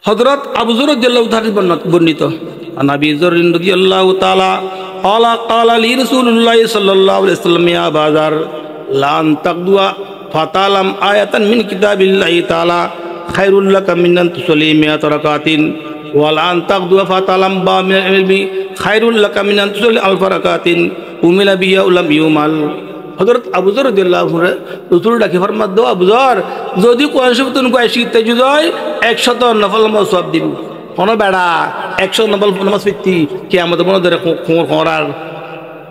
হযরত আবু যর রাদিয়াল্লাহু তাআলা বর্ণিত নবী যর রাদিয়াল্লাহু তাআলা قال لي رسول الله صلى الله عليه وسلم يا أبا ذر لا أن تغدو فتعلم آية من كتاب الله تعالى خير لك من أن تصلي 100 ركعة ولا أن تغدو فتعلم بعض من العلم خير لك من أن تصلي 1000 ركعة أمل بها ولم يمل হযরত আবু যর রাদিয়াল্লাহু আনহু রাসূল ডাকে ফরমাত দাও আবু যর যদি কোরআন শরীফ তুমি কয় শিখতে যদি 100 নফল নামাজ সওয়াব দিব কোন বেড়া 100 নফল নামাজ পড়তি কিয়ামতের মনে ধরে খোঁড়ার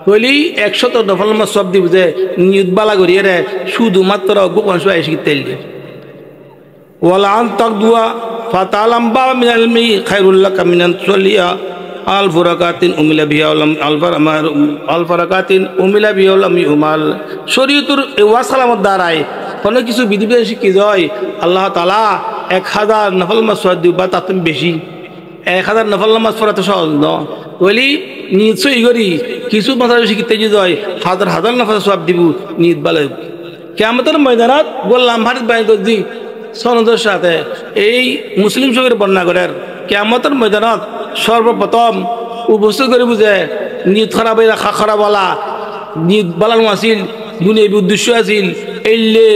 কইলি 100 নফল নামাজ সওয়াব দিব যে নিয়ত বালা করিয়ে রে শুধুমাত্র কোরআন শরীফ শিখতে দিলে ওয়ালা আন তাকদুয়া ফাতালাম বা মিন ইলমি খায়রুল লাকা মিন আন তুসাল্লিয়া আল ফুরাকাতিন উমিলা বিহা আল ফারাকাতিন উমিলা বিহা উমাল শরীয়তুর ওয়া সালামত দ্বারাই কোনো কিছু বিধিবিধান শিখি যায় আল্লাহ তাআলা 1000 নফল নামাজ সওয়াব দিবা তাতে বেশি 1000 নফল নামাজ পড়া তো সহজ ন বলি নিশ্চয়ই করি কিছু মাথায় শিখতে যায় হাজার হাজার নফল সওয়াব দিব নিয়ত ভালো কিয়ামতের ময়দানত বললাম ভারত বাইন করছি সনদের সাথে এই মুসলিম শরীফের বর্ণনা করেন কিয়ামতের ময়দানত সর্বপ্রথম উপস্থিত করে বুঝে নিয়ত খারাপ হয়ে রাখা খারাপ বলা নিয়ত বালানো আসিল দুনিয়াবি উদ্দেশ্য আসিল এলে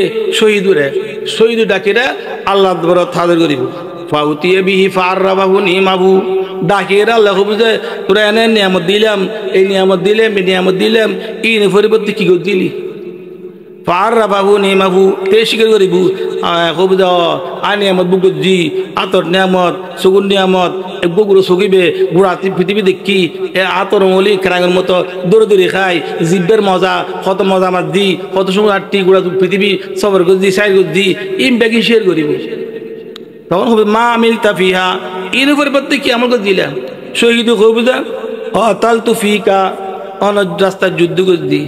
শহীদ ডাকিরা আল্লাহ তাদের করিব ফাউতিয়ে বিহি ফাররাবাহু নিমাবু ডাকিরা আল্লাহ বুঝে তোরা এনে নিয়ামত দিলাম এই নিয়ামত দিলাম এই পরিবর্তে কি করে দিলি ফাররাবাহু নিমাবু তে স্বীকার করিব কবিতা নিয়ামত বুকুজি আতর নিয়ামত সগুন নিয়ামত বগুড়ো সগিবে বুড়া পৃথিবী দেখি আতর মলি খেরাঙের মতো দৌড়ে দৌড়ে খাই জিব্বের মজা কত মজা আমার দি কত সময় আটটি গুড়া পৃথিবী সবর গজি সাইড গজি ইম ব্যাগি শেয়ার করিব তখন হবে মা আমিল তাফিহা এর পরিবর্তে কি আমাকে দিলাম শহীদ কবিতা অতাল তুফিকা অনজ রাস্তার যুদ্ধ গজি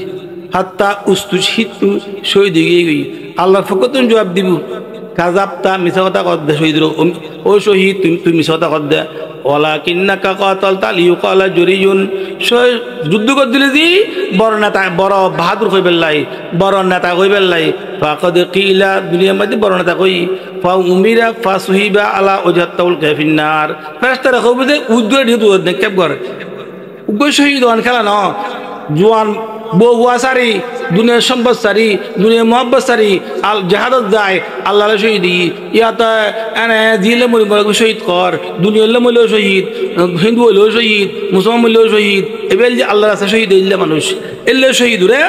হাত্তা উস্তু শীতু শহীদ গিয়ে গই আল্লাহর ফকতুন জবাব দিব কাজাবতা মিছা কথা কর দে শহীদ ও শহীদ তুমি মিছা কথা কর দে ওলা কিন্নাকা কাতালতা লিউকালা জুরিয়ুন যুদ্ধ কর দিলে দি বড় নেতা বড় বাহাদুর কই বেল্লাই বড় নেতা কই বেল্লাই ফাকাদ কিলা দুনিয়ার মধ্যে বড় নেতা কই ফা উমিরা ফাসহিবা আলা ওজাতাউল কাফিন্নার ফেরেশতারা কইবে যে উদ্দুর দিতু নেকব করে উগ্র শহীদ ওয়ান খেলা ন জোয়ান বহুয়া সারি দুনিয়ার সম্পদ সারি দুনিয়ার মোহাব্বত সারি আল জাহাদত যায় আল্লাহ শহীদ ইয়াতে এনে দিলে মরি মরে শহীদ কর দুনিয়ার মরলেও শহীদ হিন্দু হইলেও শহীদ মুসলমান হইলেও শহীদ এবার যে আল্লাহ রাস্তা শহীদ হইলে মানুষ এলে শহীদ রে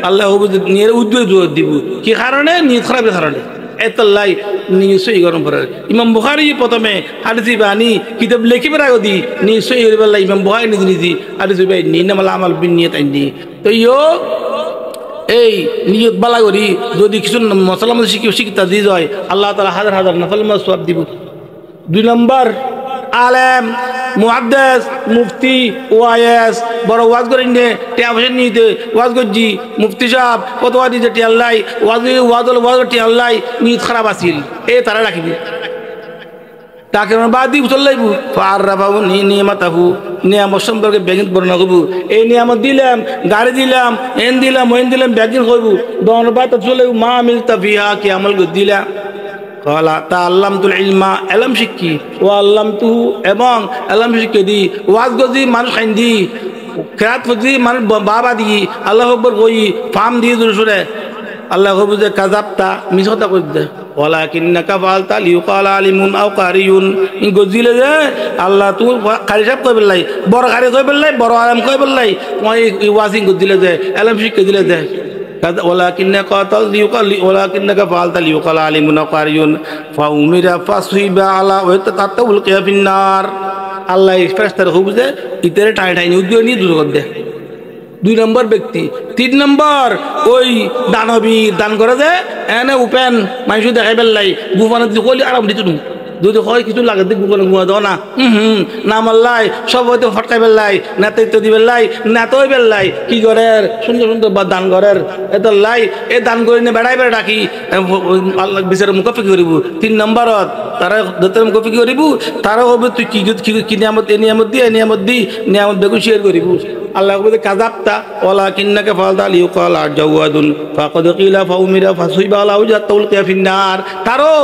আল্লাহ নিয়ে উদ্যোগ জোর দিব কি কারণে নিয়ত খারাপের কারণে এতলাই নিশ্চয়ই গরম পড়ে ইমাম বুখারী প্রথমে হাদিস বানি কিতাব লিখিবার আগদি নিশ্চয়ই বললা ইমাম বুখারী নিজে হাদিস বাই নিনামাল আমাল বিনিয়ত আইনি তো এই নিয়ত বালা করি যদি কিছু মশলা মধ্যে শিক্ষা দিয়ে যায় আল্লাহ তাআলা হাজার হাজার নফল নামাজ সওয়াব দিব 2 নম্বর আলেম মুহাদ্দিস মুফতি ওয়াইস বড় ওয়াজ করেন নে টিয়া নিতে ওয়াজ করজি মুফতি সাহেব ফতোয়া দিতে টিয়া আল্লাহ ওয়াজ টিয়া আল্লাহ নিয়ত খারাপ আছিল এই তারা রাখিবি তাকে বাদ দিব চললাইব ফাররাবাহু নিয়ামাতাহু নিয়ামত সম্পর্কে ব্যাগিন বর্ণনা করব এই নিয়ামত দিলাম গাড়ি দিলাম এন দিলাম ওইন দিলাম ব্যাগিন করব দন বাত চলাইব মা মিলতা ফিহা কি আমল দিলা قال تعلمت العلم علم শিখি ও আল্লামতু এবং আলম শিখে দি ওয়াজ গজি মানুষ খাইন দি কিরাত গজি মানুষ বাবা দি আল্লাহু আকবার কই ফাম দি জুরে আল্লাহ কবু যে কাযাবতা মিছতা কই দে ওয়ালাকিন্নাকা ফালতা লিউকাল আলিমুন আও কারিয়ুন গজিলে যে আল্লাহ তু কারি সাহেব কই বললাই বড় কারি কই বললাই বড় আলেম কই বললাই মই ওয়াজিং গজিলে যে আলম শিখে দিলে যে ولكنك فعلت ليقال عالم قارئ فأمر فصيب على ويتقطع في النار আল্লাহ ফেরেশতার হুবজে ইতরে টাই টাই উদ্যোগ নিয়ে দূর করে দে 2 নম্বর ব্যক্তি 3 নম্বর ওই দানবী দান করে যে এনে উপেন মানুষ দেখাই বেলাই গুফানে কলি আরাম দিত যদি হয় কিছু লাগে দেখ গুফানে গুয়া দাও না না মাল্লাই সব হয়তো ফটকাই বেলাই নেতৃত্ব দি বেলাই নেতই বেলাই কি করে সুন্দর সুন্দর বা দান করার এত লাই এ দান করে নে বেড়াই বেড়া ডাকি আল্লাহ বিচারে মুখাফি করিব 3 নম্বরত তারা দতের মুখাফি করিব তারা হবে তুই কি নিয়ামত এ নিয়ামত দি নিয়ামত বেগুন শেয়ার করিব আল্লাহ বলে কাযাবতা ওয়ালাকিন্নাকা ফাআলতা লিইউকাল জাওয়াদুন ফাকাদ কিলা ফাউমিরা ফাসুইবা আলা ওয়াজাতুল কাফিন্নার তারো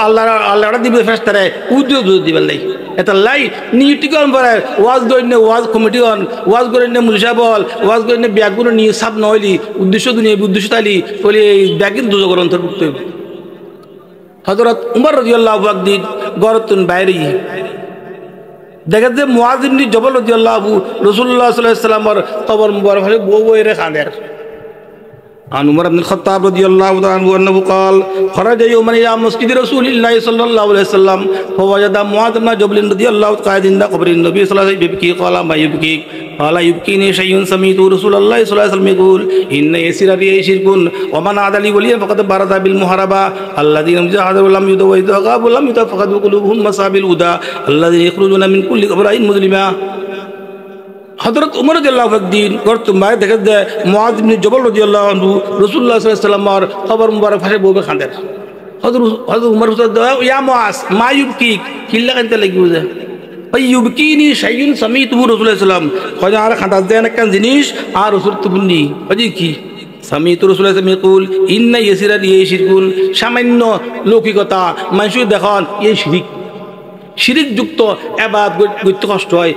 আল্লাহ দিবে ফেরেশতারে উদ্যোগ দিবে লাই এটা লাই নিউটিকন পরে ওয়াজ গইনে ওয়াজ কমিটি অন ওয়াজ গইনে মুলশাবল ওয়াজ গইনে ব্যাগুন নিয়ে সাব নইলি উদ্দেশ্য দুনিয়া উদ্দেশ্য তালি বলে ব্যাগিন দুজগর অন্তর্ভুক্ত হযরত উমর রাদিয়াল্লাহু আনহু গরতুন বাইরে দেখা যায় মুআয ইবনে জবল রাদিয়াল্লাহু রাসূলুল্লাহ সাল্লাল্লাহু আলাইহি ওয়াসাল্লামের কবর মুবারক হলে বউ বউরে খানের عن عمر بن الخطاب رضي الله عنه أنه قال خرج يوما إلى مسجد رسول الله صلى الله عليه وسلم فوجد معاذ بن جبل رضي الله قاعد عند قبر النبي صلى الله عليه وسلم يبكي قال ما يبكيك قال يبكيني شيء سمعت رسول الله صلى الله عليه وسلم يقول إن يسير رياء شرك ومن عاد لي وليا فقد بارز بالمحاربة الذين جاهدوا ولم يدوا وإذا غابوا ولم يتفقد قلوبهم مصاب الهدى الذين يخرجون من كل قبر مسلما হযরত উমর রাদিয়াল্লাহু একদিন করতুম ভাই দেখা যায় মুআয ইবনে জবল রাদিয়াল্লাহু আনহু রাসূলুল্লাহ সাল্লাল্লাহু আলাইহি ওয়াসাল্লামের কবর মুবারক ফাঁসে বউবে খান্দের হযরত উমর ইয়া মুআয মা ইউবকি কিল্লা কানতে লাগি বুঝা ওই ইউবকিনি শাইউন সামিতুহু রাসূলুল্লাহ সাল্লাল্লাহু আলাইহি ওয়াসাল্লাম কয় আর খান্দাস দেন একটা জিনিস আর রাসূল তুবনি ওই কি সামিতু রাসূলুল্লাহ সাল্লাল্লাহু আলাইহি ওয়াসাল্লাম ইয়াকুল ইন্না ইয়াসিরা লিয়া শিরকুন সামান্য লৌকিকতা মানুষ দেখুন এই শিরক শিরিক যুক্ত ইবাদত করতে কষ্ট হয়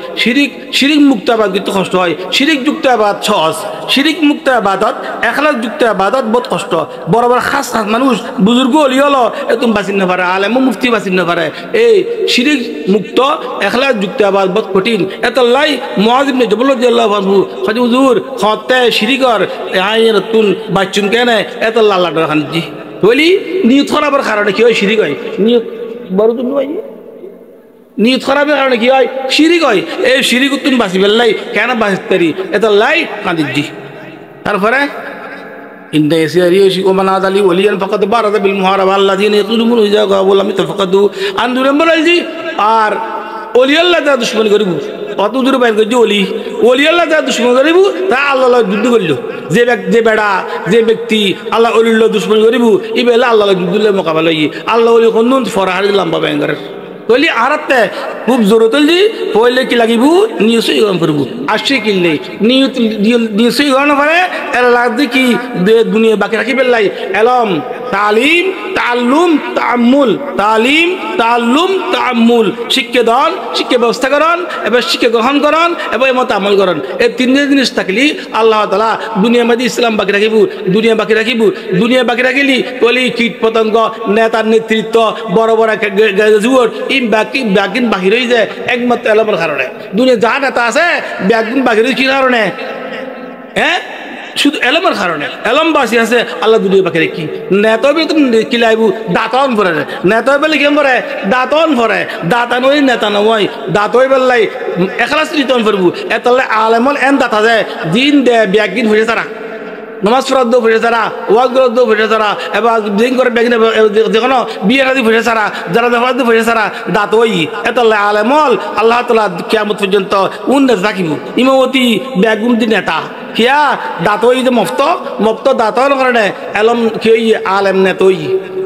শিরিক মুক্ত ইবাদত করতে কষ্ট হয় শিরিক যুক্ত ইবাদত সহজ শিরিক মুক্ত ইবাদত ইখলাস যুক্ত ইবাদত বহুত কষ্ট বড় বড় খাস মানুষ বুজুর্গ হলি হলো এতুম বাঁচিন না পারে আলেম মুফতি বাঁচিন না পারে এই শিরিক মুক্ত ইখলাস যুক্ত ইবাদত বহুত কঠিন এতলাই মুআয ইবনে জবল রাদিয়াল্লাহু আনহু খাজি হুজুর খতে শিরিকর আয়াতুন বাচুন কেন এত আল্লাহ ডর খানজি বলি নিয়ত খারাপের কারণে কি হয় শিরিক হয় নিয়ত বড় তুমি হয় নিয়ত খারাপের কারণে কি হয় শিরিক হয় এই শিরিক তুমি বাঁচি ফেললাই কেন বাঁচতে পারি এত লাই কাঁদিজি তারপরে ইন্দা এসিয়ারি ওমান আদালি ওলিয়ান ফাকাদ বারাদা বিল মুহারাবা আল্লাযিনা ইয়াতুলুমুন ইজা গাবু লাম তাফাকাদু আন্দুরে বলাইজি আর ওলি আল্লাহ যা দুশমন করিব অত দূরে বাইর করছি ওলি আল্লাহ যা দুশমন করিব তা আল্লাহ যুদ্ধ করলো যে বেড়া যে ব্যক্তি আল্লাহ অলিল্লাহ দুশমন করিব এই বেলা আল্লাহ যুদ্ধ মোকাবেলা আল্লাহ অলি কোন ফরাহারি লম্বা ব্যাঙ্গারের তৈলি আরাতে খুব জোরত পড়লে কি লাগিব নিশ্চয়ই গরম করব আসছে কিনলে নিশ্চয়ই গরম পারে এর লাগবে কি দুনিয়া বাকি রাখি পেলাই এলম তালিম তাল্লুম তাআম্মুল তালিম তাল্লুম তাআম্মুল শিক্ষা দান শিক্ষা ব্যবস্থা করন এবার শিক্ষা গ্রহণ করন এবং এর মতো আমল করন এই তিনটা জিনিস থাকলে আল্লাহ তাআলা দুনিয়ার মধ্যে ইসলাম বাকি রাখিব দুনিয়া বাকি রাখিলি তৈলি কীট পতঙ্গ নেতার নেতৃত্ব বড় বড় জুয়ার এই ব্যাগিন বাহির হয়ে যায় একমাত্র এলমের কারণে দুনিয়া যা নেতা আছে ব্যাগিন বাহির কি কারণে হ্যাঁ শুধু এলমের কারণে এলম বাসি আছে আল্লাহ দুনিয়া বাকি রেখি নেতা কি লাইব দাঁতন ভরে নেতা বেলে কেম ভরে দাঁতন ভরে দাঁতান ওই নেতা নয় দাঁত ওই বেলাই এখলাস রিতন ভরবু এতলে আলেমল এন দাঁতা যায় দিন দে ব্যাগিন হয়ে তারা নমাজ ফরদ ফিরে তারা ওয়াজ গরদ ফিরে তারা এবার দিন করে ব্যাগিনে যেকোনো বিয়ে শাদী ফিরে তারা যারা ফরদ ফিরে তারা দাঁত ওই এতলে আলেমল আল্লাহ তাআলা কিয়ামত পর্যন্ত উন্নত রাখিব ইমামতি ব্যাগুন দি নেতা কিয়া দাঁত ওই যে মফত দাঁতর কারণে এলম কি আলেম নেতই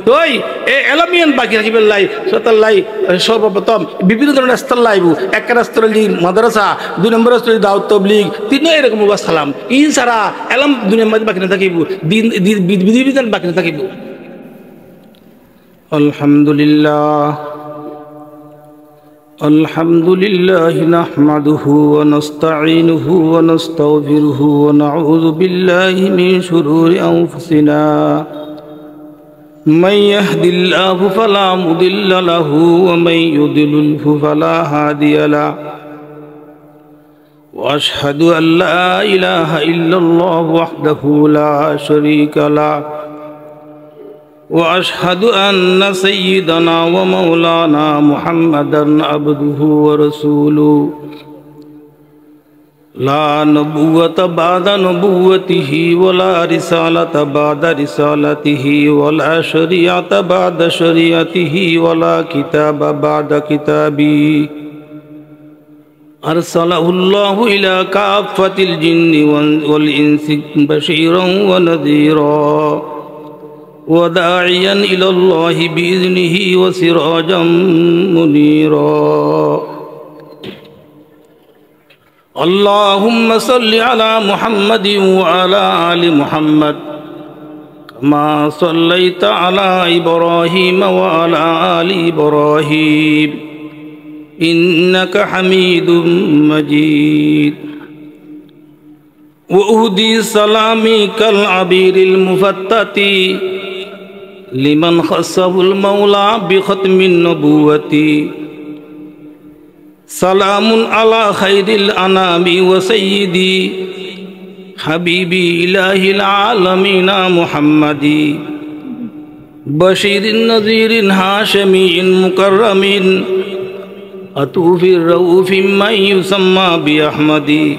তই এই এলমিয়ান বাকি রাখি পেলাই সতাল্লাই সর্বপ্রথম বিভিন্ন ধরনের স্তর লাইব এক স্তর মাদ্রাসা 2 নম্বর স্তর দাওয়াত তাবলীগ 3 এরকম সালাম ইন সারা এলম দুনিয়ার মধ্যে বাকি না থাকিব দিন বিধিবিধান বাকি না থাকিব আলহামদুলিল্লাহ নাহমাদুহু ওয়া নাস্তাঈনুহু ওয়া নাস্তাগফিরুহু ওয়া নাউযু বিল্লাহি মিন শুরুরি আনফুসিনা من يهد الله فلا مضل له ومن يضلل فلا هادي له واشهد ان لا اله الا الله وحده لا شريك له واشهد ان سيدنا ومولانا محمدا عبده ورسوله لا نبوة بعد نبوته ولا رسالة بعد رسالته ولا شريعة بعد شريعته ولا كتاب بعد كتابه أرسله الله إلى كافة الجن والإنس بشيرا ونذيرا وداعيا إلى الله بإذنه وسراجا منيرا اللهم صل على محمد وعلى آل محمد كما صليت على إبراهيم وعلى آل إبراهيم إنك حميد مجيد وأهدي سلامي كالعبير المفتت لمن خصه المولى بختم النبوة سلام على خير الأنام وسيدي حبيبي إله العالمين محمد بشير نذير هاشمي مكرم أتوف الرؤوف من يسمى بأحمد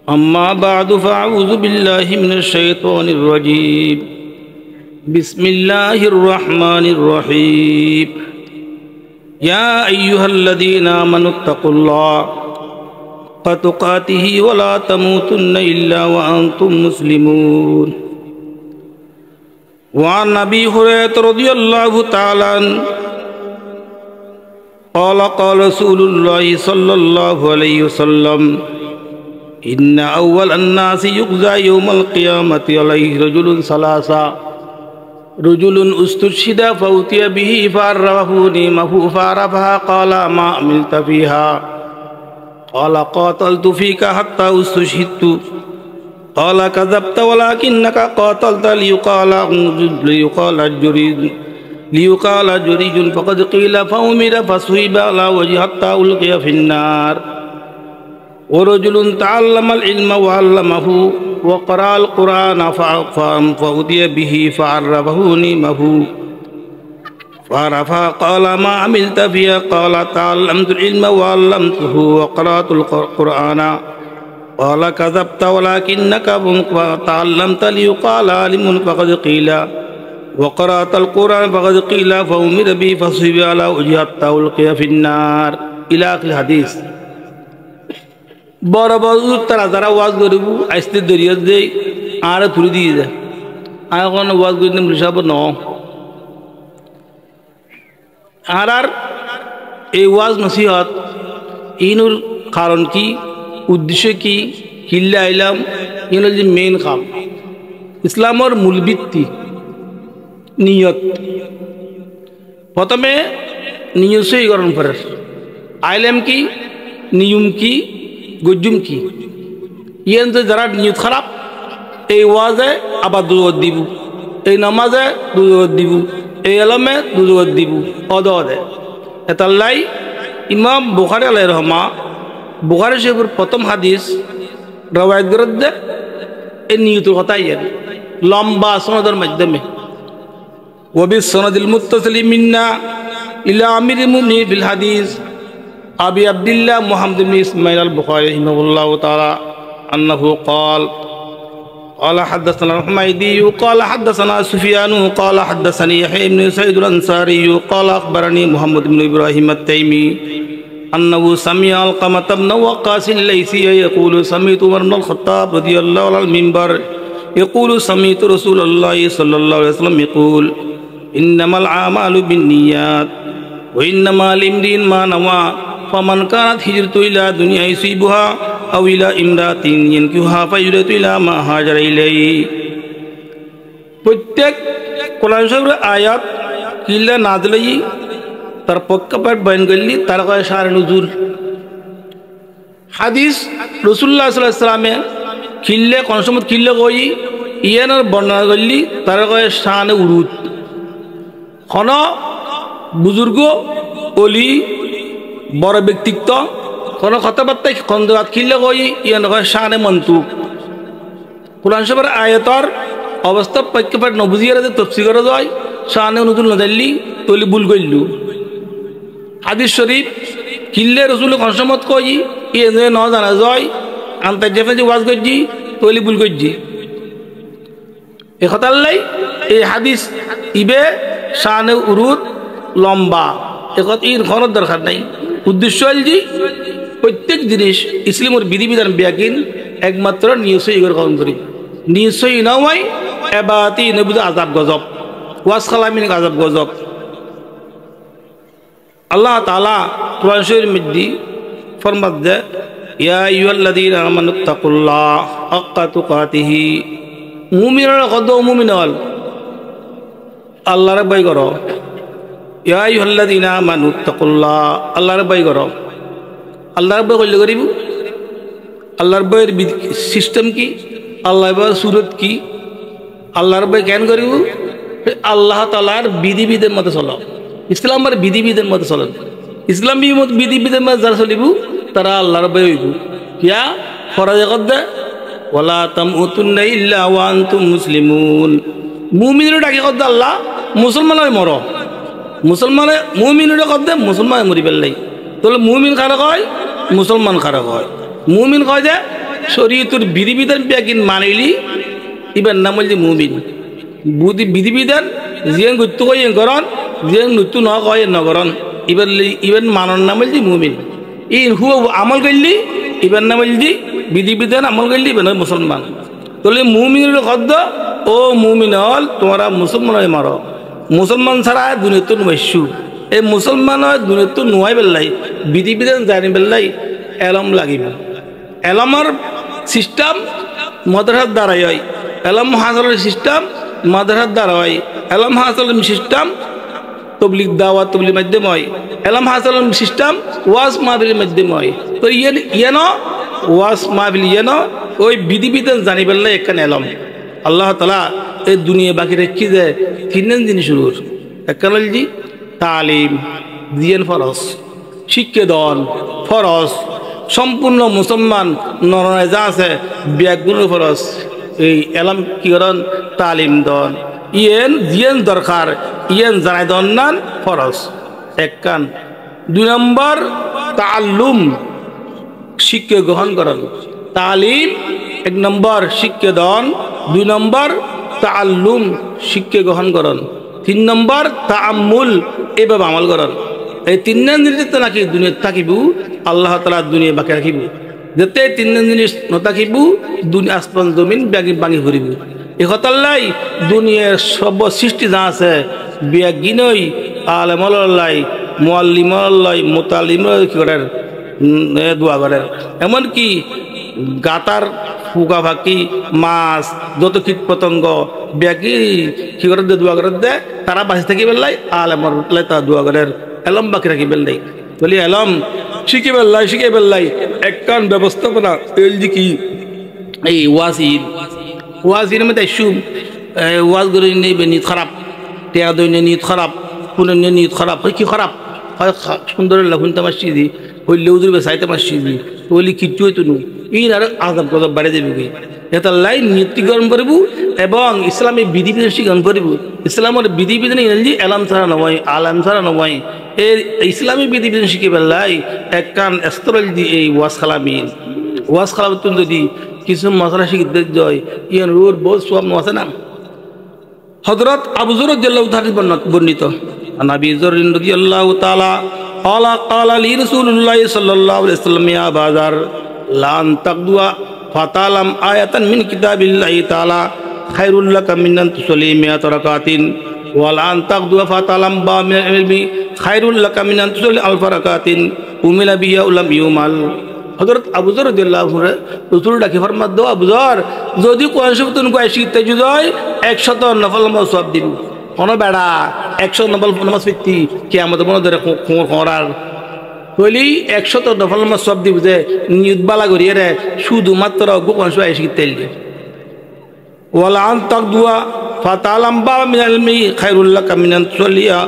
أما بعد فأعوذ بالله من الشيطان الرجيم بسم الله الرحمن الرحيم يا أيها الذين آمنوا اتقوا الله حق تقاته ولا تموتن إلا وأنتم مسلمون وعن أبي هريرة رضي الله تعالى عنه قال قال رسول الله صلى الله عليه وسلم إن أول الناس يجزى يوم القيامة عليه رجل ثلاثة رجل استشهد فأتي به فعرفه نعمه فعرفها قال ما عملت فيها قال قاتلت فيك حتى استشهدت قال كذبت ولكنك قاتلت ليقال جريج فقد قيل فأمر فصهب على وجه حتى ألقي في النار ورجل تعلم العلم وعلمه وقرأ القرآن فأتي به فعرفه نعمه فعرفها قال ما عملت فيها قال تعلمت العلم وعلمته وقرأت القرآن قال كذبت ولكنك تعلمت ليقال عالم فقد قيل وقرأت القرآن فقد قيل فأمر به فصهب على وجهه حتى ألقي في النار إلى آخر الحديث বড় বড় তারা যারা ওয়াজ করব আইসতে দরিয়া দেই আর তুলে দিয়ে যায় আর কোনো ওয়াজ করতে হিসাব ন আর এই ওয়াজ নসিহত ইনুর কারণ কি উদ্দেশ্য কি কিল্লা আইলাম ইন যে মেইন কাম ইসলামের মূল ভিত্তি নিয়ত প্রথমে নিয়ত সহিকরণ করে আইলাম কি নিয়ম কি গজুম কি ইয়েন যে যারা নিয়ত খারাপ এই ওয়াজে আবার দুজগত দিব এই নামাজে দুজগত দিব এই এলমে দুজগত দিব অদে এতাল্লাই ইমাম বুখারী আলাইহির রহমা বুখারী শরীফের প্রথম হাদিস রওয়ায়াত গরদে এই নিয়তের কথা ইয়েন লম্বা সনদের মাধ্যমে ওয়াবিস সনদিল মুত্তাসিল মিন্না ইলা আমিরুল মুমিনিন ফিল হাদিস أبي عبد الله محمد بن إسماعيل البخاري رحمه الله تعالى أنه قال حدثنا الحميدي قال حدثنا سفيان قال حدثني يحيى بن سعيد الأنصاري قال أخبرني محمد بن إبراهيم التيمي أنه سمع علقمة بن وقاص الليثي يقول سمعت عمر بن الخطاب رضي الله عنه على المنبر يقول سمعت رسول الله صلى الله عليه وسلم يقول إنما الأعمال بالنيات وإنما لامرئ ما نوى فمن كانت هجرته إلى دنيا يصيبها أو إلى امرأة ينكحها فهجرته إلى ما هاجر إليه প্রত্যেক কোরআন শরীফের আয়াত কিল্লা নাযিল তার পক্ষপাত বয়ান করলি তার কয় শার নুজুল হাদিস রাসূলুল্লাহ সাল্লাল্লাহু আলাইহি ওয়াসাল্লামে কিল্লে কোন সময় কিল্লে কই ইয়ানোর বর্ণনা করলি তার কয় শানে উরুদ কোন বুজুর্গ ওলি বড় ব্যক্তিত্ব কোন কথাবার্তায় খন্দরাত খিল্লে কই ইয়ান কয় শানে মন্তুক কোরআন শরীফের আয়াতর অবস্থা পক্ষপাত নবুজিয়ার যে তাফসীর করা যায় শানে নুজুল না জানলি তলি ভুল কইলু হাদিস শরীফ কিল্লে রাসূল কোন সময় কই ইয়ে যে ন জানা যায় আনতে যে ওয়াজ করজি তলি ভুল করজি এ কথাল্লাই এই হাদিস ইবে শানে উরুদ লম্বা এখন ইর খরচ দরকার নাই উদ্দেশ্য হল যে প্রত্যেক জিনিস ইসলামের বিধিবিধান ব্যাকিন একমাত্র নিশ্চয়ই এগুলো গ্রহণ করি নিশ্চয়ই নয় এবাতি নবুদ আজাব গজব ওয়াজ খালামিন আজাব গজব আল্লাহ তাআলা কুরআন শরীফের মধ্যে ফরমাত যে ইয়া আইয়ুহাল্লাযীনা আমানুত্তাকুল্লাহ হাক্কা তুকাতিহি মুমিনরা কত মুমিন হল আল্লাহর ভয় করো ইয়া আইয়ুহাল্লাযীনা আমানুত্তাকুল্লাহ আল্লাহর ভয় করো আল্লাহর ভয় করলে করিব আল্লাহর ভয়ের সিস্টেম কি আল্লাহর ভয়ের সুরত কি আল্লাহর ভয় কেন করিব আল্লাহ তাআলার বিধিবিধানের মতে চলো ইসলামের বিধিবিধানের মতে চলো ইসলাম বিধিবিধানের মতে যারা চলিব তারা আল্লাহর ভয় হইব কিয়া ফরজ কদ্দা ওয়ালা তামুতুন্না ইল্লা ওয়া আনতুম মুসলিমুন মুমিনরা ডাকে কদ্দা আল্লাহ মুসলমান হয় মর মুসলমানে মুমিনরা কদ্দা মুসলমান মরি পেলাই তাহলে মুমিন কারা কয় মুসলমান কারা কয় মুমিন কয় যে শরীয়তের বিধিবিধান বেগিন মানিলি ইবার নাম হল যে মুমিন বিধিবিধান জিয়ান গুরুত্ব কয় করন জিয়ান নৃত্য ন কয় নগরণ ইবার ইবার মানর নাম হল যে মুমিন ই হু আমল করলি ইবার নাম হল যে বিধিবিধান আমল করলি ইবার মুসলমান তাহলে মুমিনের কদ্দ ও মুমিন হল তোমরা মুসলমান হয় মারো মুসলমান ছাড়া দুনিয়াতে নুয়াইছু এই মুসলমান হয় দুনিয়াতে নুয়াই পেলাই বিধিবিধান জানি পেলাই এলম লাগিব এলমৰ সিস্টেম মাদ্রাসার দ্বারাই হয় এলম হাসলের সিস্টেম মাদ্রাসার দ্বারা হয় এলম হাসলের সিস্টেম তবলিগ দাওয়াত তবলিগ মাধ্যম হয় এলম হাসলের সিস্টেম ওয়াজ মাহফিলের মাধ্যম হয় তো ইয়েন ওয়াজ মাহফিল ইয়েন ওই বিধিবিধান জানি পেলাই একখান এলম আল্লাহ তাআলা এই দুনিয়া বাকি রেখে যে তিনজন জিনিস শুরুর একখান হল জি তালিম দিয়েন ফরজ শিক্ষা দন ফরজ সম্পূর্ণ মুসলমান নরনায় যা আছে ব্যাগুনের ফরজ এই এলাম কি করেন তালিম দন ইয়েন জিয়েন দরকার ইয়েন জানাই দন নান ফরজ এক কান 2 নম্বর তাআল্লুম শিক্ষা গ্রহণ করেন তালিম 1 নম্বর শিক্ষা দন 2 নম্বর তাআল্লুম শিক্ষা গ্রহণ করেন 3 নম্বর তাআম্মুল এভাবে আমল করেন এই 3 জিনিস নাকি দুনিয়া থাকিব আল্লাহ তাআলা দুনিয়া বাকি রাখিব যেতে 3 জিনিস নথাকিব দুনিয়া আসমান জমিন ব্যাগি ভাঙি ফুরিব এই কথাল্লাই দুনিয়ার সব সৃষ্টি যা আছে বিয়াগিনই আলেমলাই মুআল্লিমলাই মুতালিমলাই কি করেন দোয়া করেন এমনকি গাতার ফুকা ফাঁকি মাছ যত কীট পতঙ্গ ব্যাগি কি করে দোয়া করে দেয় তারা বাঁচে থাকি বেলাই আলেমলাই তারা দোয়া করেন এলম বাকি রাখি বেলাই বলি এলম শিখে বেল্লাই একখান ব্যবস্থাপনা এই যে কি এই ওয়াজির মধ্যে শুভ ওয়াজ করে নেবে নিত খারাপ টেয়া দৈন্য নিত খারাপ পুনঃ নিত খারাপ হয় কি খারাপ হয় সুন্দর শুনতে মাসি দি হইলেও যদি চাইতে মাসি দি বলি কিচ্ছু হইতো নু এই আর আজাব গজব বাড়ে যাবে কি এটা লাইন নীতিকরণ করব এবং ইসলামী বিধিবিধান শিক্ষণ করব ইসলামের বিধিবিধান ইংরেজি এলাম ছাড়া নয় আলাম ছাড়া নয় এই ইসলামী বিধিবিধান শিখে পেলাই একখান স্তরল দি এই ওয়াজ খালাম যদি কিছু মশলা শিখতে যায় ইয়ান রোর বহুত সব আছে না হযরত আবু যর রাদিয়াল্লাহু তাআলা বর্ণিত নবী যর রাদিয়াল্লাহু তাআলা قال لي رسول الله صلى الله عليه وسلم يا بازار لان تقدوا فتعلم آية من كتاب الله تعالى خير لك من أن تصلي 100 ركعة ولان تقدوا فتعلم با من العلم خير لك من أن تصلي 1000 ركعة أمل بها ولم يمل হযরত আবু যর রাদিয়াল্লাহু রাসূল ডাকে ফরমাত দাও আবু যর যদি কোরআন শরীফ তুমি কয় শিখতে যায় 100 নফল নামাজ সওয়াব দিব কোন বেড়া 100 নফল নামাজ পড়তি কিয়ামতের মনে ধরে খোঁড়ার বলি 100 নফল নামাজ সওয়াব দিব যে নিয়ত বালা করিয়ে রে শুধুমাত্র কোরআন শরীফ শিখতে দিলে ওয়ালা আন তাকদুয়া ফাতালাম বা মিন ইলমি খায়রুল লাকা মিন আন তুসাল্লিয়া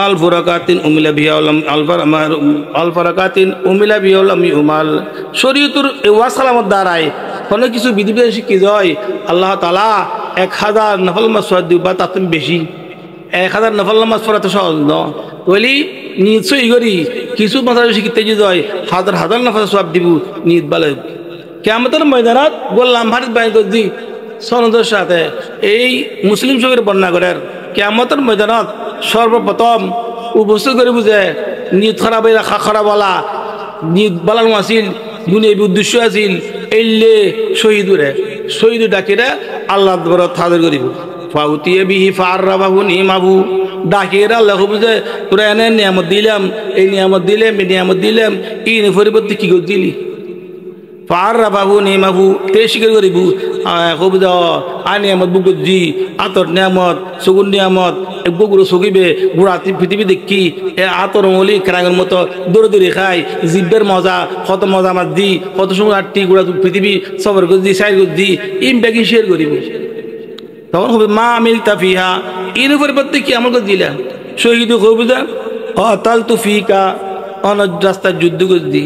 আলফ রাকাতিন উমিলা বিহা আলফ রাকাতিন উমিলা বিহা উমাল শরীয়তের ওয়াজ সালামত দ্বারায় কোনো কিছু বিধিবিধান শিখে যায় আল্লাহ তাআলা 1000 নফল নামাজ পড়া দিবা তাতে বেশি 1000 নফল নামাজ পড়া তো সহজ ন বলি নিশ্চয়ই করি কিছু মাসালা শিখতে যায় হাজার নফল সওয়াব দিব নিত বালে কিয়ামতের ময়দানত বললাম ভারত বাইরে দি সনদের সাথে এই মুসলিম শরীফের বর্ণনা করেন কিয়ামতের ময়দানত সর্বপ্রথম উপস্থিত করে বুঝে নিয়ত খারাপ রাখা খারাপ বলা নিয়ত বালানো আসিল দুনিয়াবি উদ্দেশ্য আসিল এলে শহীদ ডাকিরা আল্লাহ হাজির করিব ফাউতিয়ে বিহি ফাররাবাহু নিমাবু ডাকিরা আল্লাহ বুঝে তোরা এনে নিয়ামত দিলাম এই নিয়ামত দিলাম এই নিয়ামত দিলাম এই পরিবর্তে কি করে দিলি ফাররা বাবু নেমাবু তে স্বীকার করিবু কব দ আনি আমত বুগজি আতর নিয়ামত সুগুন নিয়ামত বগুড়ো সগিবে গুড়া পৃথিবী দেখি এ আতর মলি কেরাঙের মতো দৌড়ে দৌড়ে খাই জিব্বের মজা কত মজা আমার দি কত সময় আটটি গুড়া পৃথিবী সবর গজি সাইড গজি ইম ব্যাগি শেয়ার করিব তখন হবে মা আমিল তাফিহা এর পরিবর্তে কি আমাকে দিলা শহীদ কবুদা অতাল তুফিকা অনজ রাস্তা যুদ্ধ গজি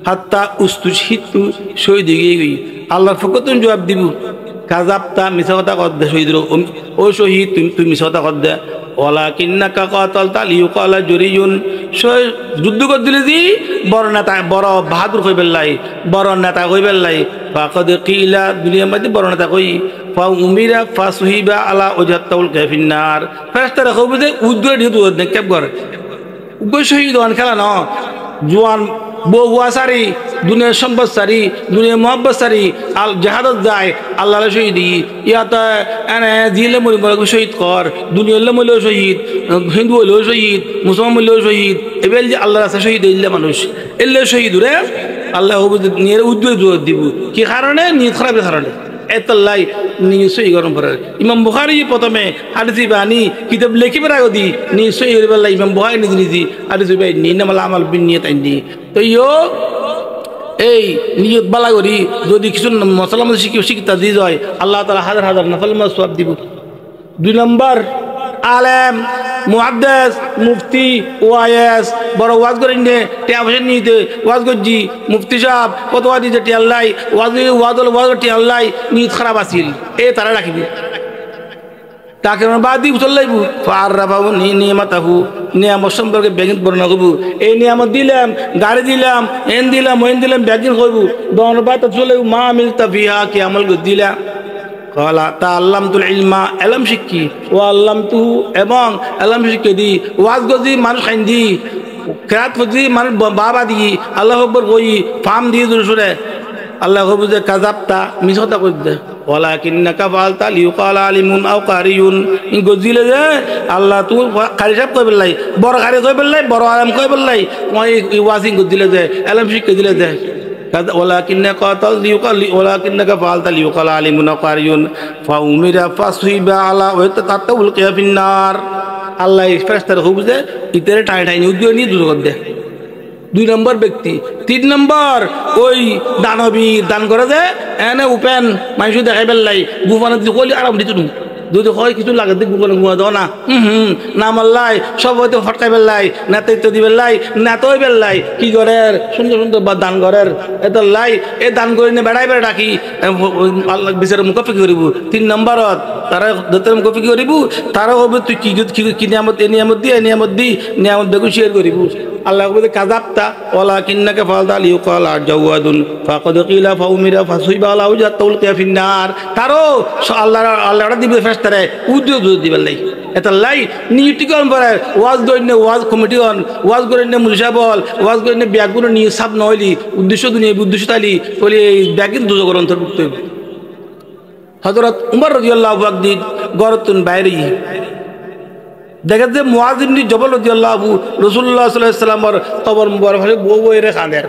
হাত্তা উস্তু শীতু শহীদ গিয়ে গই আল্লাহর ফকতুন জবাব দিব কাজাবতা মিছা কথা কর দে শহীদ ও শহীদ তুমি মিছা কথা কর দে ওলা কিন্নাকা কাতালতা লিউকালা জুরিয়ুন যুদ্ধ কর দিলে দি বড় নেতা বড় বাহাদুর কই বেল্লাই বড় নেতা কই বেল্লাই ফাকাদ কিলা দুনিয়ার মধ্যে বড় নেতা কই ফা উমিরা ফা সুহিবা আলা ওজাতাউল কাফিন্নার ফেরেশতারা কইবে যে উদ্দুরে দিতু নে কেব কর উগ্র শহীদ ওয়ান খেলা ন জোয়ান বউয়া সারি দুনিয়ার সম্পদ সারি দুনিয়ার মোহাব্বত সারি আল জাহাদত যায় আল্লাহ শহীদ ইয়াতা এনে দিলে মরি মরে শহীদ কর দুনিয়ার মরলেও শহীদ হিন্দু হইলেও শহীদ মুসলমান হইলেও শহীদ এবার যে আল্লাহ রাস্তা শহীদ এলে মানুষ এলে শহীদ রে আল্লাহ নিয়ে উদ্যোগ জোর দিব কি কারণে নিজ খারাপের কারণে এতলাই নিশ্চয়ই গরম পড়ে ইমাম বুখারী প্রথমে হাদিস বানি কিতাব লিখিবার আগে দি নিশ্চয়ই বললা ইমাম বুখারী নিজে নিজে হাদিস বাই নিনামাল আমাল বিনিয়ত আইনি তো ইয়ো এই নিয়ত বালা করি যদি কিছু মশলা মধ্যে শিক্ষা দিয়ে যায় আল্লাহ তাআলা হাজার হাজার নফল সওয়াব দিব 2 নম্বর আলেম মুহাদ্দিস মুফতি ওয়াইএস বড় ওয়াজ করেন নে টিয়া বসে নিতে ওয়াজ করছি মুফতি সাহেব কত ওয়াজ দিতে টিয়া আল্লাহ ওয়াজ টিয়া আল্লাহ নিয়ত খারাপ আছিল এ তারা রাখিবি তাকে বাদ দিব চললাইব ফাররা বাবু নিয়ামতাহু নিয়ামত সম্পর্কে ব্যাগিন বর্ণনা করব এই নিয়ামত দিলাম গাড়ি দিলাম এন দিলাম ওইন দিলাম ব্যাগিন করব দন বাত চলেব মা মিলতা ফিহা কি আমল দিলা কলা তাআল্লামতুল ইলমা ইলম শিক্ষি ওয়া আল্লামতুহু এবং ইলম শিক্ষা দি ওয়াজ গজি মানুষ খাইন দি কিরাত গজি মানুষ বাবা দি আল্লাহু আকবার কই ফাম দি জুরে আল্লাহ কবু যে কাযাবতা মিছতা কই দে ওয়ালাকিন্নাকা ফালতা লিউকালা আলিমুন আও কারিয়ুন গজিলে যে আল্লাহ তুই কারি সাহেব কই বললাই বড় কারি কই বললাই বড় আলেম কই বললাই মই ওয়াজিং গজিলে যে ইলম শিক্ষা দিলে যে ولكنك فعلت ليقال عالم قارئ فأمر فصيب على ويتقطع في النار আল্লাহ ফেরেশতার হুকুম দে ইতরে টাই টাই উদ্যোগ নিয়ে দূর করে দে 2 নম্বর ব্যক্তি 3 নম্বর ওই দানবী দান করে দে এনে উপেন মানুষ দেখাই বেলাই গুফানে দি কলি আরাম দিতু যদি হয় কিছু লাগে দি গুফানে ঘুমা দাও না না মাল্লাই সব হয়তো ফটকাই বেলাই না তো দি বেলাই না তোই বেলাই কি করে সুন্দর সুন্দর দান করার এত লাই এ দান করে নে বেড়াই বেড়া ডাকি আল্লাহ বিচারে মুকফি করিব 3 নম্বরত তারা দতের মুকফি করিব তারা হবে তুই কি নিয়ামত এ নিয়ামত দি নিয়ামত বেগু শেয়ার করিব আল্লাহ বলে কাযাবতা ওয়ালাকিন্নাকা ফালতা লিউকালা জাওয়াদুন ফাকাদ কিলা ফাউমিরা ফাসুইবা আলা ওয়াজাতাউল কাফিন্নার তারো আল্লাহর দিবে ফেরেশতারে উদ্যোগ দিবে লাই এটা লাই নিউটিকন পরে ওয়াজ দইনে ওয়াজ কমিটি অন ওয়াজ করেনে মুজাবল ওয়াজ করেনে ব্যাগুন নি সব নইলি উদ্দেশ্য দুনিয়া উদ্দেশ্য তালি বলে ব্যাগিন দুজগর অন্তর্ভুক্ত হযরত উমর রাদিয়াল্লাহু আনহু গরতুন বাইরে দেখা যে মুআয ইবনে জবল রাদিয়াল্লাহু রাসূলুল্লাহ সাল্লাল্লাহু আলাইহি ওয়াসাল্লামের কবর মুবারক হলে বউ বইরে খানের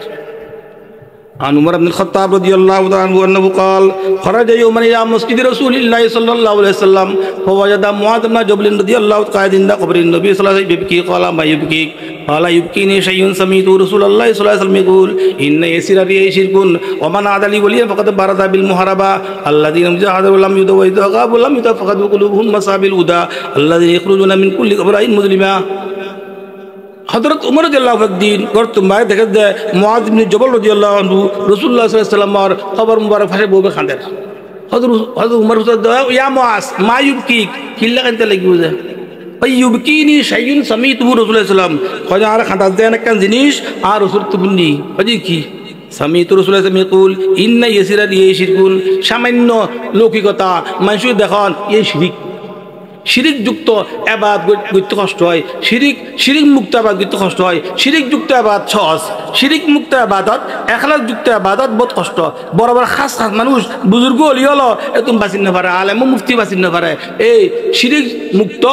عن عمر بن الخطاب رضي الله عنه أنه قال خرج يوما إلى مسجد رسول الله صلى الله عليه وسلم فوجد معاذ بن جبل رضي الله قاعد عند قبر النبي صلى الله عليه وسلم يبكي قال ما يبكيك قال يبكيني شيء سمعت رسول الله صلى الله عليه وسلم يقول إن يسير رياء شرك ومن عاد لي وليا فقد بارز بالمحاربة الذين جاهدوا ولم يدوا وإذا غابوا ولم يتفقدوا قلوبهم مصاب الهدى الذين يخرجون من كل قبر مسلما হযরত উমর রাদিয়াল্লাহু আনহু করতুম ভাই দেখা যায় মুআয ইবনে জবল রাদিয়াল্লাহু আনহু রাসূলুল্লাহ সাল্লাল্লাহু আলাইহি ওয়াসাল্লামের কবর মুবারক ফাঁসে বউবে খান্দের হযরত উমর ইয়া মুআয মা ইউবকি কিল্লা কানতে লাগিও যায় ওই ইউবকিনি শাইউন সামিতুহু রাসূলুল্লাহ সাল্লাল্লাহু আলাইহি ওয়াসাল্লাম কয় আর খান্দাস দেন একখান জিনিস আর রাসূল তুবনি কই কি সামিতু রাসূলুল্লাহ সাল্লাল্লাহু আলাইহি ওয়াসাল্লাম ইয়াকুল ইন্না ইয়াসিরা লিশিরকুন সামান্য লৌকিকতা মানুষ দেখুন এই শিরক শিরিক যুক্ত আবাদ করতে কষ্ট হয়, শিরিক মুক্ত আবাদ করতে কষ্ট হয়, শিরিক যুক্ত আবাদ সহজ, শিরিক মুক্ত আবাদত এখলাস যুক্ত আবাদত বহুত কষ্ট। বড় বড় খাস খাস মানুষ বুজুর্গ হলি হলো এতুম বাঁচিন না পারে, আলেম মুফতি বাঁচিন না পারে। এই শিরিক মুক্ত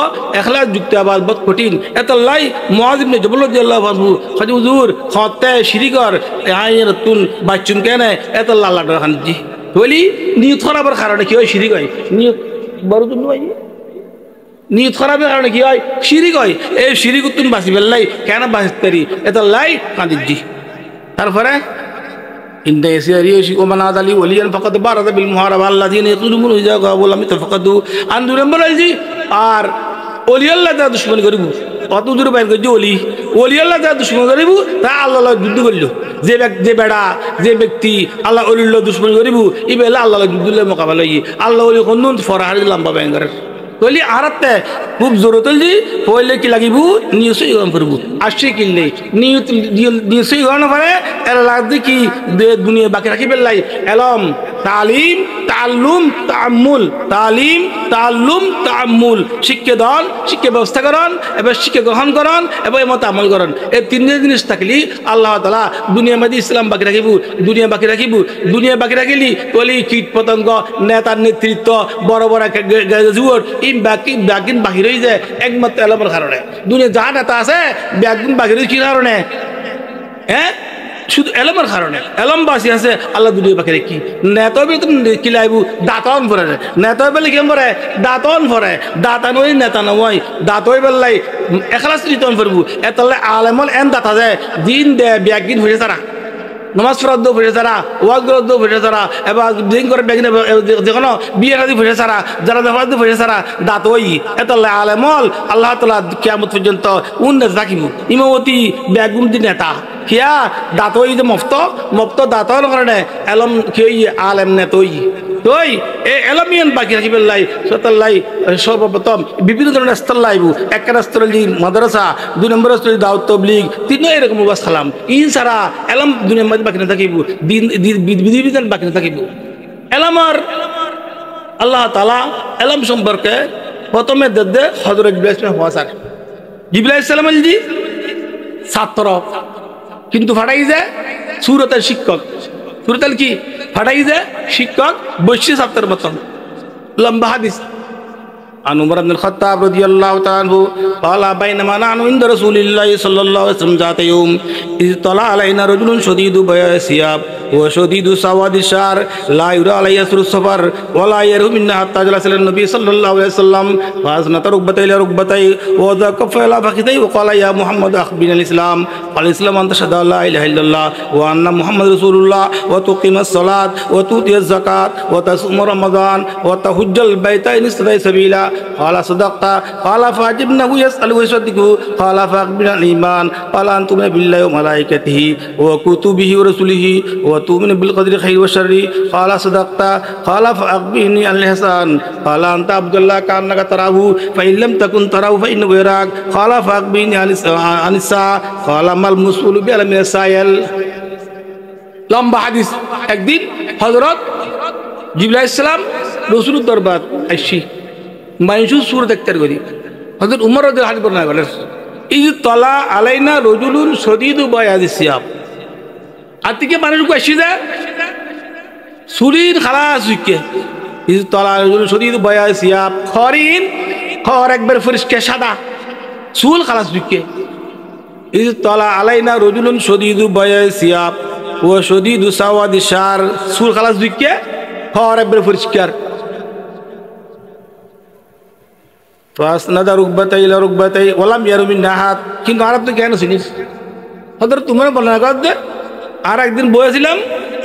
এখলাস যুক্ত আবাদ বহুত কঠিন। এত লাই মুআয ইবনে জবল রাদিয়াল্লাহু আনহু খাজি হুজুর খতে শিরিকর আইন তুন বাচ্চুন কেন এত লাল্লা খান জি বলি নিয়ত খারাপের কারণে কি হয় শিরিক হয়, নিয়ত বড় জন্য হয়, নিয়ত খারাপের কারণে কি হয় শিরিক হয়। এই শিরিক তুন বাঁচি ফেললাই কেন বাঁচতারি এত লাই কাঁদি জি। তারপরে ইন্দা এসিয়ারি ওমান আদালি ওলিয়ান ফাকাদ বারাদা বিল মুহারাবা আল্লাযিনা ইয়াতুলুমুন ইজাগা ওয়ালাম তাফাকাদু আনদুরে বলাইজি। আর ওলি আল্লাহ যা দুশমন করিব অত দূরে বাইর করছি ওলি আল্লাহ যা দুশমন করিব তা আল্লাহ যুদ্ধ করলো। যে বেড়া যে ব্যক্তি আল্লাহ অলিল্লাহ দুশ্মন করিব ই বেলা আল্লাহ যুদ্ধ মোকাবেলা আল্লাহ অলি কোন ফরাহারি লম্বা ব্যাঙ্গারের কইলি আরাতে খুব জোরত দি পয়লে কি লাগিব নিশ্চয়ই গরম করব আসছে কিনলে নিশ্চয়ই গরম পারে এর লাগবে কি দুনিয়া বাকি রাখি বেলাই এলম তালিম তাল্লুম তাআম্মুল, তালিম তাল্লুম তাআম্মুল, শিক্ষা দান শিক্ষা ব্যবস্থা করন এবার শিক্ষা গ্রহণ করন এবং এর মতো আমল করন। এই তিনটে জিনিস থাকলে আল্লাহ তাআলা দুনিয়ার মধ্যে ইসলাম বাকি রাখিব, দুনিয়া বাকি রাখিলি কলি কীট পতঙ্গ নেতার নেতৃত্ব বড় বড় জুয়ার ব্যাগিন বাহির হয়ে যায় একমাত্র এলমের কারণে। দুনিয়া যা নেতা আছে ব্যাগিন বাহির হয়ে কি কারণে? হ্যাঁ, শুধু এলমের কারণে। এলম বাসি আছে আল্লাহ দুনিয়া বাকি রেখি নেতা কি লাইব দাঁতন ভরে নেতা বেলে কেম ভরে দাঁতন ভরে দাঁতানো নেতা নয় দাঁতই বেলাই এখলাস রিতন করবো এতলে আলেমল এন দাঁতা যায় দিন দে ব্যাগিন হয়ে তারা নমাজ ফরাদ্দ ফিরে ছাড়া ওয়াজ গরদ্দ ফিরে ছাড়া এবার দিন করে বেগিনে যেকোনো বিয়ে রাজি ফিরে ছাড়া যারা ফরাদ্দ ফিরে ছাড়া দাঁত ওই এতলে আলেমল আল্লাহ তাআলা কিয়ামত পর্যন্ত উন্নত রাখিব। ইমামতি বেগুন দি নেতা কিয়া দাঁত ওই যে মফত দাঁতর কারণে এলম কি আলেম নেতই তই এই এলমিয়ান বাকি রাখি পেলাই সতাল্লাই সর্বপ্রথম বিভিন্ন ধরনের স্তর লাইব। এক স্তর মাদ্রাসা, 2 নম্বর স্তর দাওয়াত তাবলীগ, 3 এরকম বাস খালাম ইন সারা এলম দুনিয়ার মধ্যে বাকি না থাকিব, বিধিবিধান বাকি না থাকিব। এলমার আল্লাহ তাআলা এলম সম্পর্কে প্রথমে দে হযরত ইব্রাহিম হওয়া স্যার জিবরাইল আলাইহিস সালাম জি ছাত্র কিন্তু ফাটাই যায় সূরতের শিক্ষক, সূরতের কি ফাটাই যায় শিক্ষক বৈশ্য ছাত্রের মতন লম্বা হাদিস। عن عمر بن الخطاب رضي الله تعالى عنه قال بينما نحن عند رسول الله صلى الله عليه وسلم ذات يوم إذ طلع علينا رجل شديد بياض الثياب وشديد سواد الشعر لا يرى عليه أثر السفر ولا يره منا حتى جلس إلى النبي صلى الله عليه وسلم فأسند ركبتيه إلى ركبتيه ووضع كفيه على فخذيه وقال يا محمد أخبرنا الإسلام قال الإسلام أن تشهد أن لا إله إلا الله وأن محمد رسول الله وتقيم الصلاة وتؤتي الزكاة وتصوم رمضان وتحج البيت إن استطعت سبيلا قال صدقت قال فأجبنه يسأل ويصدقه قال فأخبرنا الإيمان قال أن تؤمن بالله وملائكته وكتبه ورسله وتؤمن بالقدر خير وشر قال صدقت قال فأخبرني عن الإحسان قال أن تعبد الله كأنك تراه فإن لم تكن تراه فإنه يراك قال فأخبرني عن الساعة قال ما المسؤول بأعلم من السائل। লম্বা হাদিস। একদিন হযরত জিবরাইল আলাইহিস সালাম রাসূলের দরবার আইসি মানুষ সুর দেখতে করি হযরত উমর রাদিয়াল্লাহু আনহু বর্ণনা করেন ইজ তলা আলাইনা রাজুলুন শদীদু বায়াদিস সিয়াব আতিকে মানুষ কইছি যায় সুরির খালাস হইকে ইজ তলা রাজুলুন শদীদু বায়াদিস সিয়াব খরিন খর একবার পরিষ্কার সাদা চুল খালাস হইকে ইজ তলা আলাইনা রাজুলুন শদীদু বায়াদিস সিয়াব ও শদীদু সাওয়াদিস শার চুল খালাস হইকে খর একবার পরিষ্কার ফাসনাদা রুকবাতাই ইলা রুকবাতাই ওয়ালাম ইয়ারু মিন নাহাত কিন্তু আরব তো কেন শুনিস হযরত তোমার বর্ণনা করতে আর একদিন বসেছিলাম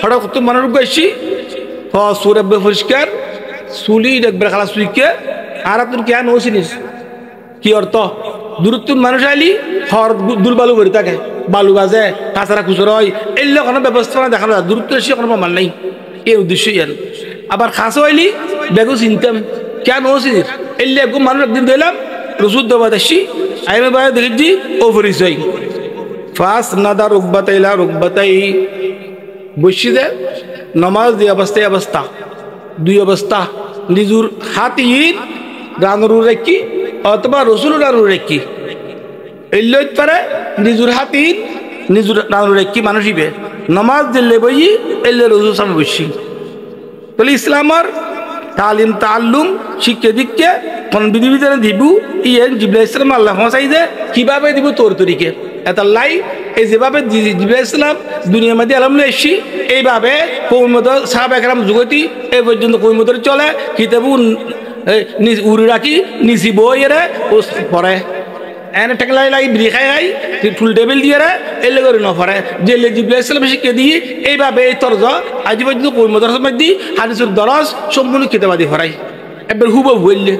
হঠাৎ কত মানুষ গেছি সুরে পরিষ্কার চুলি একবার খালা সুইকে আর তুই কেন শুনিস কি অর্থ দূরত্ব মানুষ আইলি হর দুর্বালু করে থাকে বালু গাছে কাঁচারা খুচর হয় এলে কোনো ব্যবস্থা দেখানো যায় দূরত্ব এসে কোনো প্রমাণ নেই এই উদ্দেশ্যই আর আবার খাসো আইলি বেগু চিনতাম কেন চিনিস এলে একদম মানুষ একদিন দিলাম রসুদ দেবাদ আসি আইমে বাইরে দেখি ও পরিচয় ফার্স্ট নাদা রুকবাতাইলা রুকবাতাই বসি দে নমাজ দিয়ে অবস্থায় অবস্থা 2 অবস্থা নিজুর হাত ইন রানুর রেখি অথবা রসুল রানুর রেখি এল্লত পারে নিজুর হাতিন নিজুর রানুর রেখি মানুষ ইবে নমাজ দিল্লে বই এলে রসুল সামনে বসি তাহলে ইসলামর তালিম তাল্লুম শিক্ষা দীক্ষা কোন বিধিবিধানে দিব ইয়ে জিবরাইল ইসলাম আল্লাহ ফসাই যে কিভাবে দিব তোর তরিকে এটা লাই এই যেভাবে জিবরাইল ইসলাম দুনিয়ার মধ্যে আলমলে এসছি এইভাবে কৌমত সাহাবা একরাম যুগতি এই পর্যন্ত কৌমতর চলে কিতাবু উড়ি রাখি নিচি বই এরে ও পড়ে এনে টেকলাই লাই বিড়ি খাই খাই ফুল টেবিল দিয়ে রে এলে করে নফরে যে জিবরাইল ইসলাম শিক্ষা দিয়ে এইভাবে এই তরজ আজ পর্যন্ত কৌমতর সময় দি হাদিসুর দরজ সম্পূর্ণ কিতাবাদি ফরাই এবার হুব বললে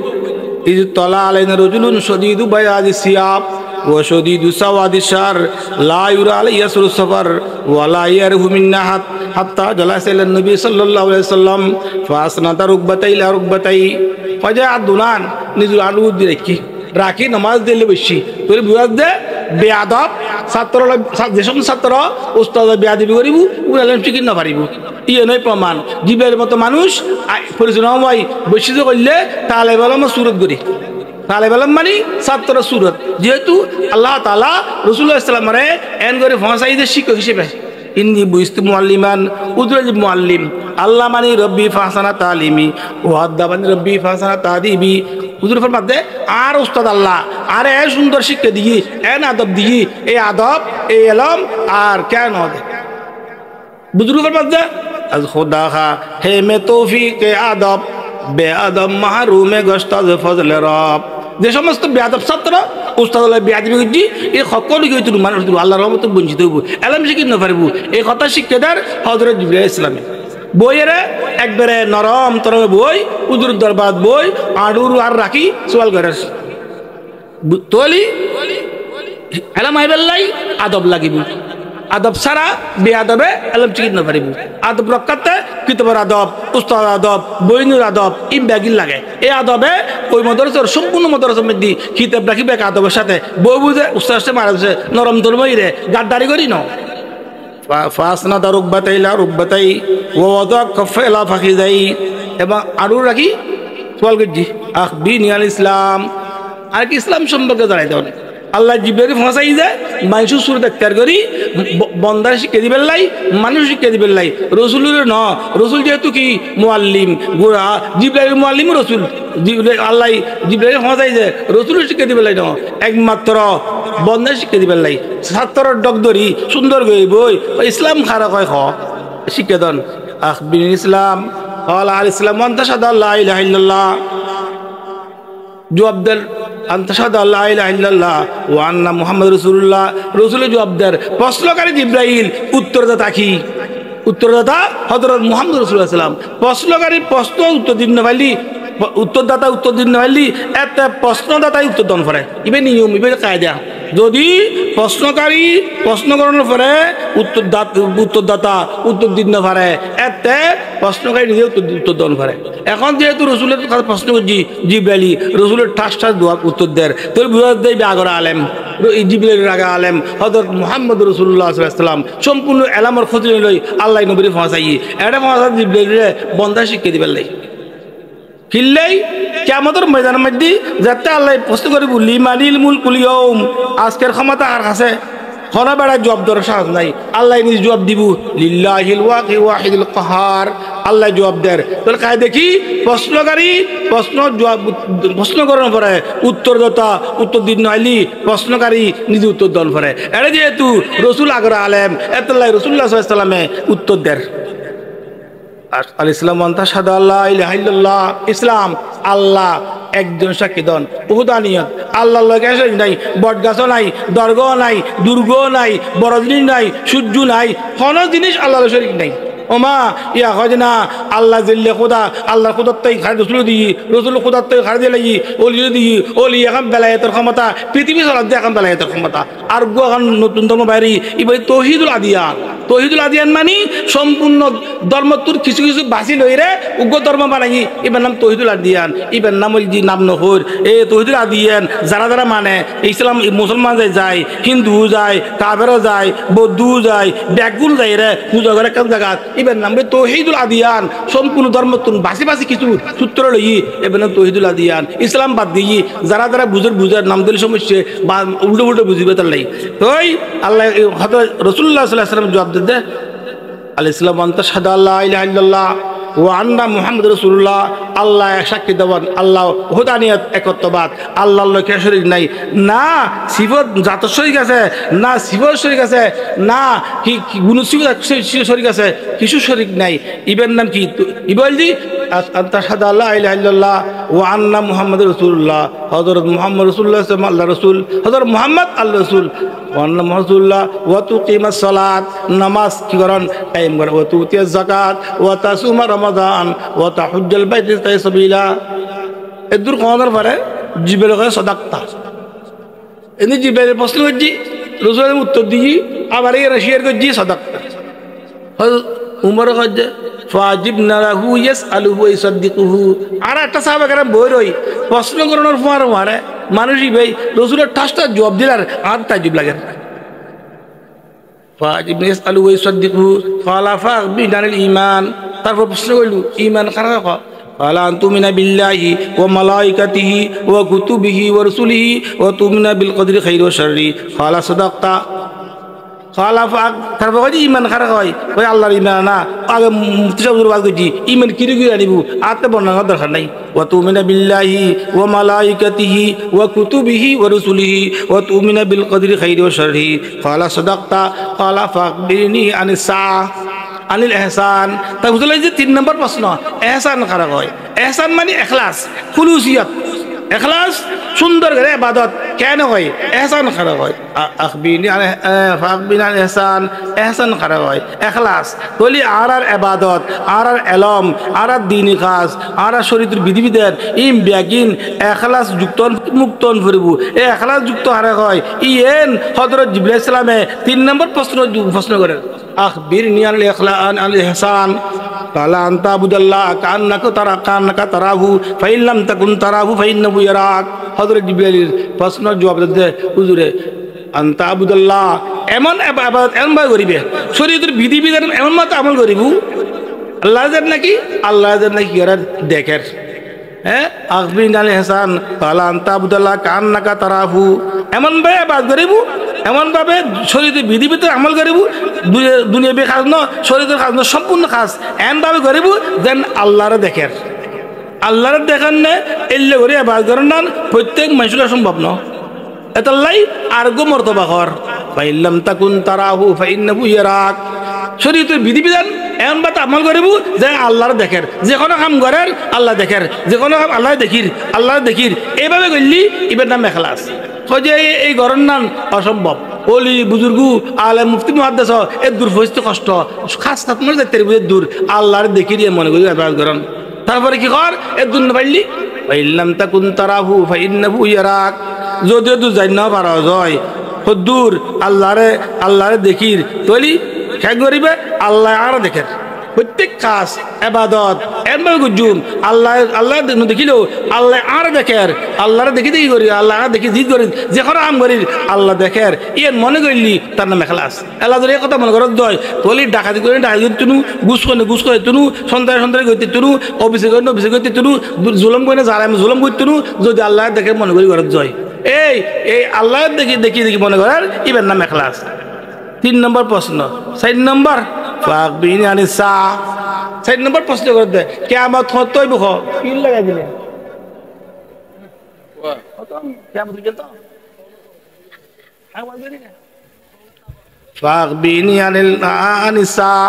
এই যে তলা আলাইনা রজুলুন শদীদু বায়াদি সিয়াব ওয়া শদীদু সাওয়াদি শার লা ইউরা আলাইহি ইয়াসরু সাফার ওয়া লা ইয়ারহু মিন্না হাত্তা জালাসা ইলা নবী সাল্লাল্লাহু আলাইহি সাল্লাম ফাসনাতা রুকবাতাই লা রুকবাতাই ফাজা দুনান নিজুল আলু দিরেকি রাখি নামাজ দিলে বেশি তোর বুঝাস দে বেয়াদব ছাত্র যেসব ছাত্র উস্তাদ বেয়াদবি করিব উড়ালেন ঠিক না পারিব ইয়ে নয় প্রমাণ জীবের মতো মানুষ পরিচালনা বৈশিষ্ট্য করলে তালে বেলাম সুরত করি তালে বেলাম মানে ছাত্র সুরত যেহেতু আল্লাহ তালা রসুল্লাহ ইসলামরে এন করে ফসাইদের শিক্ষক হিসেবে ইন্নি বুঝতু মুআল্লিমান উদরাজিব মুআল্লিম আল্লাহ মানি রব্বি ফাহসানা তালিমি ওয়াদ্দা মানি রব্বি ফাহসানা তাদিবি হুজুর ফরমাতে আর উস্তাদ আল্লাহ আর এ সুন্দর শিক্ষা দিই এন আদব দিই এই আদব এই এলম আর কেন বুজুর্গ ফরমাতে আজ খুদা খা হে মে তৌফিক আদব বে আদব মাহরুমে গস্তাজ ফজলে রব যে সমস্ত বেয়াদব ছাত্র উস্তাদ বেয়াদবি করছি এই সকল কি হইতো মানুষ আল্লাহর রহমত বঞ্চিত হইব এলম শিখি না পারিব এই কথা শিক্ষাদার হযরত জিবরাইল ইসলামে বইয়ের একবারে নরম তরমে বই উজুর দরবাদ বই আড়ুর আর রাখি সোয়াল করে তোলি এলাম আইবেল্লাই আদব লাগিব আদব সারা বেআদবে এলম চিকিৎ না পারিব আদব রক্ষাতে কিতাবের আদব উস্তাদ আদব বইনুর আদব ইম ব্যাগিল লাগে এই আদবে ওই মদরসার সম্পূর্ণ মদরসার মধ্যে কিতাব রাখিবে আদবের সাথে বই বুঝে উস্তাদ মারা নরম ধর্মই রে গাদ্দারি করি ন ফাসনাদা রুকবাতাই লা রুকবাতাই ওয়া ওয়াদা কাফা ইলা ফাখিজাই এবং আরো রাখি সোয়াল করছি আখবিনি আল ইসলাম আর কি ইসলাম সম্পর্কে জানাই দাও আল্লাহ জিবরাইল ফসাই যায় মানুষ সুরত এখতিয়ার করি বন্দার শিক্ষা দিবেন লাই মানুষ শিক্ষা দিবেন লাই রসুলের ন রসুল যেহেতু কি মুআল্লিম গোড়া জিবরাইল মুআল্লিম রসুল আল্লাহ জিবরাইল ফসাই যায় রসুলের শিক্ষা দিবেন লাই ন একমাত্র বন্দার শিক্ষা দিবেন লাই ছাত্রর ডগদরি সুন্দর গই বই ইসলাম খারা কয় খ শিক্ষা দন আখবির ইসলাম আল ইসলাম আনতাশহাদু আল্লা ইলাহা ইল্লাল্লাহ জবাবদার আনতাশহাদু আল্লা ইলাহা ইল্লাল্লাহ ওয়া আন্না মুহাম্মাদ রাসূলুল্লাহ রাসূলের জবাবদার প্রশ্নকারী জিবরাইল উত্তরদাতা কি উত্তরদাতা হযরত মুহাম্মদ রাসূলুল্লাহ সাল্লাল্লাহু আলাইহি ওয়াসাল্লাম প্রশ্নকারী প্রশ্ন উত্তর দিন না পাইলি উত্তরদাতা উত্তর দিন না পাইলি একটা প্রশ্নদাতাই উত্তর দান করে ইবে নিয়ম ইবে কায়দা যদি প্রশ্নকারী প্রশ্ন করানোর পরে উত্তরদাতা উত্তর দিন না পারে এতে প্রশ্নকারী নিজে উত্তর দান করে এখন যেহেতু রসুলের কথা প্রশ্ন করছি জিবরাইল রসুলের ঠাস ঠাস দোয়া উত্তর দেয় তোর বুঝা দেয় আগরা আলেম জিবরাইলের আগে আলেম হযরত মুহাম্মদ রাসূলুল্লাহ সাল্লাল্লাহু আলাইহি ওয়াসাল্লাম সম্পূর্ণ এলামর খোঁজ লই আল্লাহ নবীর ফসাই এটা ফসা জিবরাইলের বন্দা শিখিয়ে দিবেন লাই কিল্লাই কিয়ামতের ময়দানের মধ্যে যাতে আল্লাহ প্রশ্ন করিব লিমানিল মুলকুল ইয়াউম আজকের ক্ষমতা আর আছে কোনো বেড়া জবাব দেওয়ার সাহস নাই আল্লাহ নিজ জবাব দিব লিল্লাহিল ওয়াহিদুল কাহার আল্লাহ জবাব দেয় তাহলে কায় দেখি প্রশ্নকারী প্রশ্ন করার পরে উত্তরদাতা উত্তর দিন নাইলি প্রশ্নকারী নিজে উত্তর দান করে এটা যেহেতু রসুল আগরা আলেম এতলাই রসুল্লাহ সাল্লাল্লাহু আলাইহি ওয়াসাল্লামে উত্তর দেয় আল ইসলাম আনতাশহাদু আল্লা ইলাহা ইল্লাল্লাহ ইসলাম আল্লাহ একজন সাক্ষী দন উহুদানিয়ত আল্লাহর লগে নাই বটগাছও নাই দরগাও নাই দুর্গও নাই বড় জিনিস নাই সূর্য নাই কোনো জিনিস আল্লাহর শরীক নাই ওমা ইয়া হয় না আল্লাহ জিল্লে খোদা আল্লাহর খুদার তাই খাই রসুল দিই রসুল খুদার তাই খাই দিয়ে লাগি ওলি দিই ওলি এখন বেলায়েতের ক্ষমতা পৃথিবী চলার দিয়ে এখন বেলায়েতের ক্ষমতা আর গো এখন নতুন ধর্ম বাইরি এবার তৌহিদুল আদিয়ান মানে সম্পূর্ণ ধর্ম তোর কিছু কিছু বাসি লই রে উগ্র ধর্ম বানাই এবার নাম তহিদুল আদিয়ান এবার নাম ওই যে নাম নহর এ তহিদুল আদিয়ান যারা যারা মানে ইসলাম মুসলমান যায় হিন্দু যায় কাবেরও যায় বৌদ্ধও যায় ব্যাগুল যায় রে পূজা করে একটা জায়গা এবার নাম তহিদুল আদিয়ান সম্পূর্ণ ধর্ম তুন বাসি বাসি কিছু সূত্র লই এবার নাম তহিদুল আদিয়ান ইসলাম বাদ দিয়ে যারা যারা বুঝার নাম দিলে সমস্যা বা উল্টো উল্টো বুঝবে তার লাই তো আল্লাহ হয়তো রসুল্লাহ সাল্লাহ সাল্লাম জবাব দিতে আল ইসলাম আন্তা সাদা আল্লাহ ইলাহা ইল্লাল্লাহ ও আন্না মুহাম্মদ রাসূলুল্লাহ আল্লাহ সাক্ষী দেওয়ান আল্লাহ হুদানিয়ত একত্ববাদ আল্লাহর লক্ষ্যে শরীক নাই না সিফত জাত শরীক আছে না সিফত শরীক আছে না কি গুণ শরীক আছে কিছু শরীক নাই ইবের নাম কি ইবল জি আন্তা সাদা আল্লাহ ইলাহা ইল্লাল্লাহ ও আন্না মুহাম্মদ রাসূলুল্লাহ হযরত মুহাম্মদ রাসূলুল্লাহ আল্লাহ রাসূল হযরত মুহাম্মদ আল্লাহ রাসূল ওয়ান্না মুহাম্মদুল্লাহ ওয়া তুকিমাস সালাত নামাজ কি করেন কায়েম করে ওয়া তুতিয়াজ যাকাত ওয়া তাসুমা রমাদান ওয়া তাহুজ্জুল বাইত সাবিলা এদুর কোনের পারে জিবের কয় সাদাকতা এনি জিবের প্রশ্ন করছি রাসূলের উত্তর দিই আবার এই রাশিয়ার করছি সাদাকতা উমর কয় ফাজিবনা লাহু ইয়াসআলুহু ওয়া ইসাদদিকুহু আর একটা সাহাবা کرام বই রই প্রশ্ন করানোর পর মারে মানুষই ভাই রাসূলের ঠাসটা জবাব দিলার আর তাজ্জুব লাগে ফাজিবনা ইয়াসআলুহু ওয়া ইসাদদিকুহু ক্বালা ফাবিনাল ঈমান তারপর প্রশ্ন করল ঈমান কারা কয় قال أن تؤمن بالله وملائكته وكتبه ورسله وتؤمن بالقدر خير وشر قال صدقت তারপর ইমান খারাপ হয় ওই আল্লাহর ইমান না আগে মুফতি সাহেব বাদ করছি ইমান কিরে কিরে আনিব আতে বর্ণনার দরকার নাই ওয়া তুমিনা বিল্লাহি ওয়া মালাইকাতিহি ওয়া কুতুবিহি ওয়া রুসুলিহি ওয়া তুমিনা বিল কদরি খাইরি ওয়া শাররি ক্বালা সাদাকতা ক্বালা ফাকবিরনি আনিস সাআ আনিল ইহসান তা বুঝলে যে 3 নম্বর প্রশ্ন ইহসান খারাপ হয় ইহসান মানে ইখলাস খুলুসিয়ত ইখলাস সুন্দর করে ইবাদত কেন হয় ইহসান খারাপ হয় আখবিনি ফাকবিনা ইহসান ইহসান খারাপ হয় ইখলাস বলি আর ইবাদত আর ইলম আর দ্বীনি কাজ আর শরীয়তের বিধিবিধান ইম ব্যাগিন ইখলাস যুক্ত মুক্তন ফুরিব এই ইখলাস যুক্ত হারে হয় ইয়েন হযরত জিবরাইল সালামে 3 নম্বর প্রশ্ন করেন আখবিরনি আনিল ইহসান قال أن تعبد الله كأنك تراه فإن لم تكن تراه فإنه يراك হযরত জিবরাইল প্রশ্নের জবাব দিতে হুজুরে আন তা'বুদাল্লাহ এমন ইবাদত এমন ভাবে করিবে শরীয়তের বিধিবিধান এমন মত আমল করিব আল্লাহ জান নাকি এরা দেখের হ্যাঁ আখবিরনি আনিল ইহসান قال أن تعبد الله كأنك تراه এমন ভাবে ইবাদত করিব এমন ভাবে শরীয়তের বিধিবিধান আমল করিব দুনিয়াবি কাজ না শরীয়তের কাজ না সম্পূর্ণ কাজ এমন ভাবে করিব যেন আল্লাহরে দেখের আল্লাহরে দেখেন না এলে করে ইবাদত করেন না প্রত্যেক মানুষের সম্ভব না এতাল্লাই আরগো মর্তবা কর ফাইল্লাম তাকুন তারাহু ফাইন্নাহু ইয়ারাক শরীয়তের বিধিবিধান এমন ভাবে আমল করিব যে আল্লাহরে দেখের যে কোনো কাম করেন আল্লাহ দেখের যে কোনো কাম আল্লাহ দেখির এইভাবে করলি ইবের নাম ইখলাস যে এই গরম নাম অসম্ভব ওলি বুজুর্গু আলে মুফতি মুহাদ্দিস এর দূর হইতে কষ্ট খাস খাতমে যাইতে দূর আল্লাহর দেখি দিয়ে মনে করি ইবাদত করেন তারপরে কি কর এর দূর পাইলি ফাইল্লাম তাকুন তারাহু ফাইন্নাহু ইয়ারাক যদিও দূর যাই না পারা যায় দূর আল্লাহরে দেখির তলি খেয়ে করিবে আল্লাহ আর দেখেন প্রত্যেক কাজ ইবাদত এমন গুজুম আল্লাহ দেখিল আল্লাহ আর দেখের আল্লাহরে দেখি করি আল্লাহ দেখি জিদ করি যে কোনো কাম করি আল্লাহ দেখের ইয়ে মনে করলি তার নাম ইখলাস আল্লাহ যদি কথা মনে করত দয় তলি ডাকাতি করে তুনু ঘুষ করে তুনু সন্তান করতে তুনু অফিসে করতে তুনু জুলম করে জালাম জুলম করতে তুনু যদি আল্লাহ দেখে মনে করি ঘরত জয় এই আল্লাহ দেখি মনে করার ইবের নাম ইখলাস 3 নম্বর প্রশ্ন 4 নম্বর ফাকবিরনি আনিস সাআ 4 নম্বর প্রশ্ন করতে কিয়ামত হতই বুখ পিল লাগাই দিলে কিয়ামত পর্যন্ত ফাকবিরনি আনিস সাআ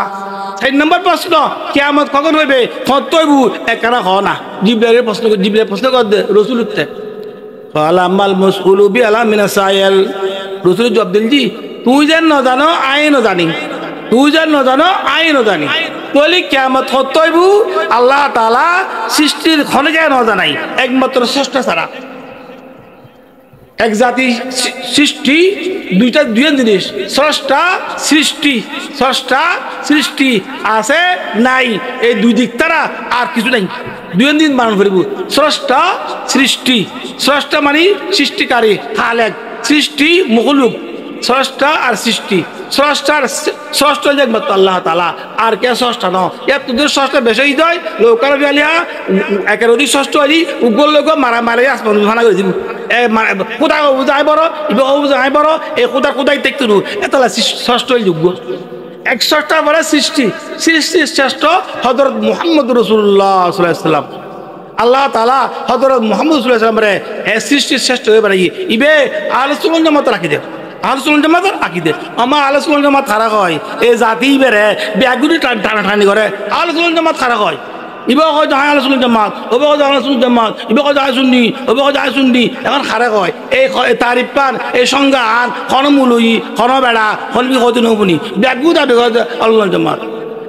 4 নম্বর প্রশ্ন কিয়ামত কখন হইবে হতই বু একরা হ না জিবরাইলের প্রশ্ন করতে রাসূল উত্তর ক্বালা মাল মাসউলু বি আলা মিনা সাইল রাসূল জবাব দিলজি তুই যেন ন জানো আইনও জানি বলি কিয়ামত হতইবু আল্লাহ তাআলা সৃষ্টির খনকে ন জানাই একমাত্র স্রষ্টা ছাড়া এক জাতি সৃষ্টি দুই জিনিস, স্রষ্টা সৃষ্টি। স্রষ্টা সৃষ্টি আছে নাই, এই দুই দিক তারা আর কিছু নাই। দুই দিন বানান করিব, স্রষ্টা সৃষ্টি। স্রষ্টা মানে সৃষ্টিকারী, খালেক, সৃষ্টি মখলুক। স্রষ্টা আর সৃষ্টি, স্রষ্টার স্রষ্টা একমাত্র আল্লাহ তাআলা, আর কে স্রষ্টা ন। ইয়াত তোদের স্রষ্টা বেশি দেয় লোকাল বিয়ালিয়া একের অধিক ষষ্ঠ আলি উগ্র লোক মারা মারে আসমান ভানা করে দিব। কোথায় যাই বড় যাই বড় এই কোথায় দেখতে এতলা ষষ্ঠ যোগ্য। এক স্রষ্টার পরে সৃষ্টি, সৃষ্টির শ্রেষ্ঠ হযরত মুহাম্মদ রাসূলুল্লাহ সাল্লাল্লাহু আলাইহি ওয়াসাল্লাম। আল্লাহ তাআলা হযরত মুহাম্মদ সাল্লাল্লাহু আলাইহি ওয়াসাল্লাম রে সৃষ্টির শ্রেষ্ঠ হয়ে বানাই ইবে আহলে সুন্নাত জামাত রাখি দে। আহলে সুন্নাত জামাত আকিদে আমার আহলে সুন্নাত জামাত খারাপ হয়, এই জাতি বেরে ব্যাগুনি টানাটানি করে আহলে সুন্নাত জামাত খারাপ হয়। ইবা কয় যায় আহলে সুন্নাত জামাত, ওবা কয় আহলে সুন্নাত জামাত, ইবা কয় যায় সুন্নি, ওবা কয় যায় সুন্নি, এখন খারাপ হয়। এই তারিফ পান এই সংজ্ঞা আন খন মুলুই খন বেড়া হলবি কত নবনি ব্যাগু দাবি করে আহলে সুন্নাত জামাত।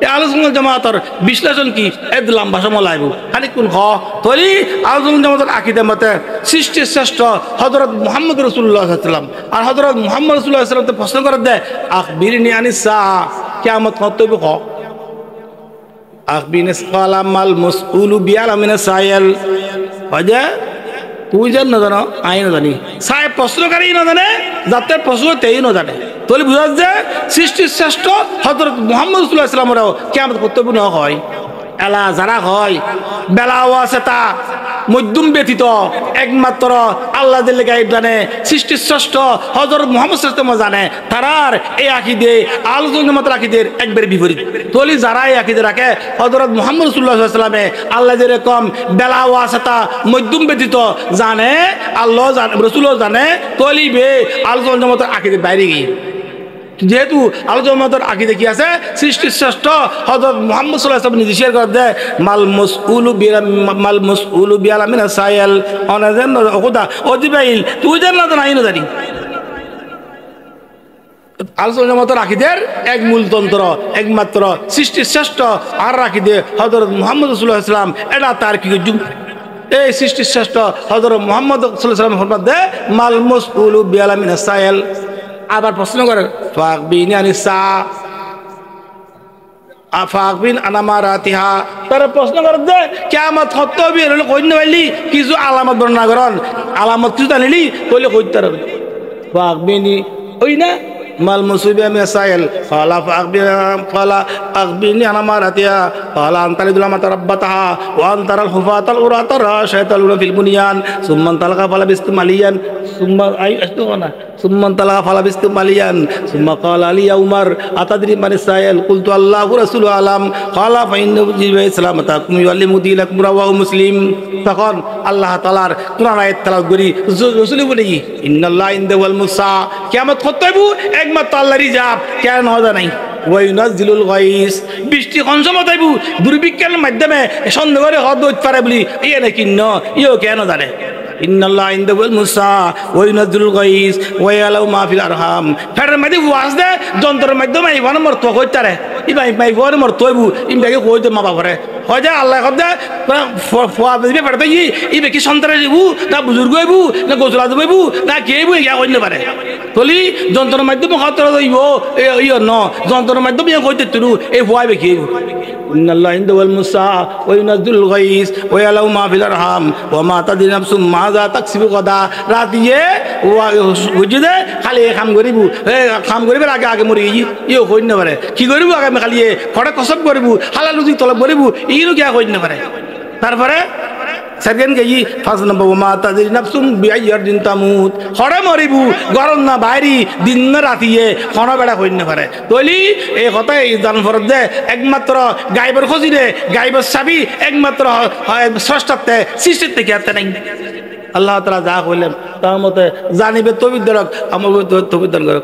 এই আহলে সুন্নাত জামাতের বিশ্লেষণ কি এত লম্বা সময় লাগবে খালি কোন খ তলি আহলে সুন্নাত জামাতের আকীদা মতে সৃষ্টির শ্রেষ্ঠ হযরত মুহাম্মদ রাসূলুল্লাহ সাল্লাল্লাহু আলাইহি ওয়াসাল্লাম। আর হযরত মুহাম্মদ রাসূলুল্লাহ সাল্লাল্লাহু আলাইহি ওয়াসাল্লাম প্রশ্ন করে দেয় আখবিরনি আনিস সাআ, কিয়ামত কতবে খ আখবিরনি সালামাল মাসউলু বিআলামিনা সাইল। বাজা তুই জান না জানো আই না জানি, সাহেব প্রশ্নকারী না জানে, যাতে প্রশ্ন তেই না জানে। তাহলে বুঝা যে সৃষ্টির শ্রেষ্ঠ হযরত মুহাম্মদ সাল্লাল্লাহু আলাইহি ওয়াসাল্লাম কিয়ামত কর্তব্য না হয়। এলা যারা হয় বেলাও আছে তা মধ্যম ব্যতীত একমাত্র আল্লাহ দিলে গাইব জানে, সৃষ্টির শ্রেষ্ঠ হযরত মুহাম্মদ সাল্লাল্লাহু আলাইহি ওয়াসাল্লাম জানে, তারার এই আকীদে আহলে সুন্নাত জামাতের আকীদের একবারে বিপরীত। তাহলে যারা এই আকীদা রাখে হযরত মুহাম্মদ সাল্লাল্লাহু আলাইহি ওয়াসাল্লামে আল্লাহ যেরকম বেলাও আছে তা মধ্যম ব্যতীত জানে, আল্লাহ জানে, রাসূলও জানে, তাহলে বে আহলে সুন্নাত জামাতের আকীদের বাইরে গিয়ে যেহেতু আলোচনার আকীদা কি আছে সৃষ্টির শ্রেষ্ঠ হযরত মুহাম্মদ সাল্লাল্লাহু আলাইহি ওয়াসাল্লাম নিজে শেয়ার করে দেয় মাল মাসউলু বিআলামিনা সাইল অনাজান ওদা ওদিবাইল তুই জান না নাই না জানি। আলোচনা জামাতের আকীদের এক মূলতন্ত্র একমাত্র সৃষ্টির শ্রেষ্ঠ আর আকীদে হযরত মুহাম্মদ সাল্লাল্লাহু আলাইহি ওয়াসাল্লাম এটা তার কি যুগ। এই সৃষ্টির শ্রেষ্ঠ হযরত মুহাম্মদ সাল্লাল্লাহু আলাইহি ওয়াসাল্লাম ফরমান দেয় মাল মাসউলু বিআলামিনা সাইল। আবার প্রশ্ন করেন ফাকবিনি আনিসা আফাকবিন আনামারাতিহা, তারা প্রশ্ন করে যে কিয়ামত সত্য হবে হলে কই না পাইলি কিছু আলামত বর্ণনা করন, আলামত কিছু জানিলি কইলে কইতে পারবে। ফাকবিনি ওই না মাল মুসিবি আমি সাইল ফালা ফাকবিনি আনামারাতিহা ফালা আনতালিদুল মাতারাব্বাতাহা ওয়া আনতারাল হুফাতাল উরাতার শায়াতালুনা ফিল বুনিয়ান সুম্মান তালকা ফালা বিস্তিমালিয়ান সুম্মা আই আস্তুনা সুম্মান তালা ফালাবিস্তু মালিয়ান সুম্মা ক্বালা লি ইয়া উমর আতাদরি মান সাইল কুলতু আল্লাহু রাসূলু আলাম ক্বালা ফাইন্নাহু জিবাই সালামাতাকুম ইয়াল্লিমু দিনাকুম রাওয়াহু মুসলিম। তখন আল্লাহ তাআলার কোরআন আয়াত তেলাওয়াত করি রাসূল বলে ইন্নাল্লাহ ইনদাহুল মুসা কিয়ামত কতইব একমাত্র আল্লাহর রিজাব কেন হদা নাই ওয়াইনাজিলুল গাইস বৃষ্টি কনসমত আইব দুর্ভিক্ষের মাধ্যমে সন্দেহ করে হদ হইতে পারে বলি ইয়ে নাকি ন ইও কেন জানে ইন্নাল্লাহ ইনদাহুল মুসা ওয়াইনাজিলুল গাইস ওয়ায়ালাউ মা ফিল আরহাম ফেরের মধ্যে ওয়াজ দে যন্ত্রের মাধ্যমে ইবান মর তো কইতারে ইবাই মাই ফোর মর তোইবু ইমটাকে কইতে মা বাবারে হয় যে আল্লাহ কদে ফোয়া দিবে পারতে ইবে কি সন্তান যাইবু না বুজুর্গ হইবু না গোসলা দেবু না কেইবু ইয়া কইতে পারে তলি যন্ত্রের মাধ্যমে খতর হইব ইয় ন যন্ত্রের মাধ্যমে কইতে তুরু এই ফোয়াবে কেইবু ইন্নাল্লাহ ইনদাহুল মুসা ওয়াইনাজিলুল গাইস ওয়ায়ালাউ মা ফিল আরহাম ওয়া মা তাদরি নাফসুম মাযা তাকসিবু গাদা রাতিয়ে বুঝদে খালি কাম করিব কাম করিবার আগে আগে মরি ইও কইতে না পারে কি করিব আগে খালি খড়ে কসব করিব হালাল রুজি তলব করিব ইনো কি কইতে না পারে। তারপরে সেকেন্ড গেই ফার্স্ট নম্বর ওয়া মা তাদরি নাফসুম বিআইয়ির দিন তামুত খড়ে মরিব গরম না বাইরি দিন না রাতিয়ে কোন বেড়া কইতে না পারে। তলি এই কথা এই জান ফরজ দে একমাত্র গায়বের খোঁজিরে গায়বের চাবি একমাত্র স্রষ্টাতে সৃষ্টির থেকে আর নাই। আল্লাহ তাআলা যা কইলেন তার মতে জানিবে তৌফিক দাও, আমার তৌফিক দান করে।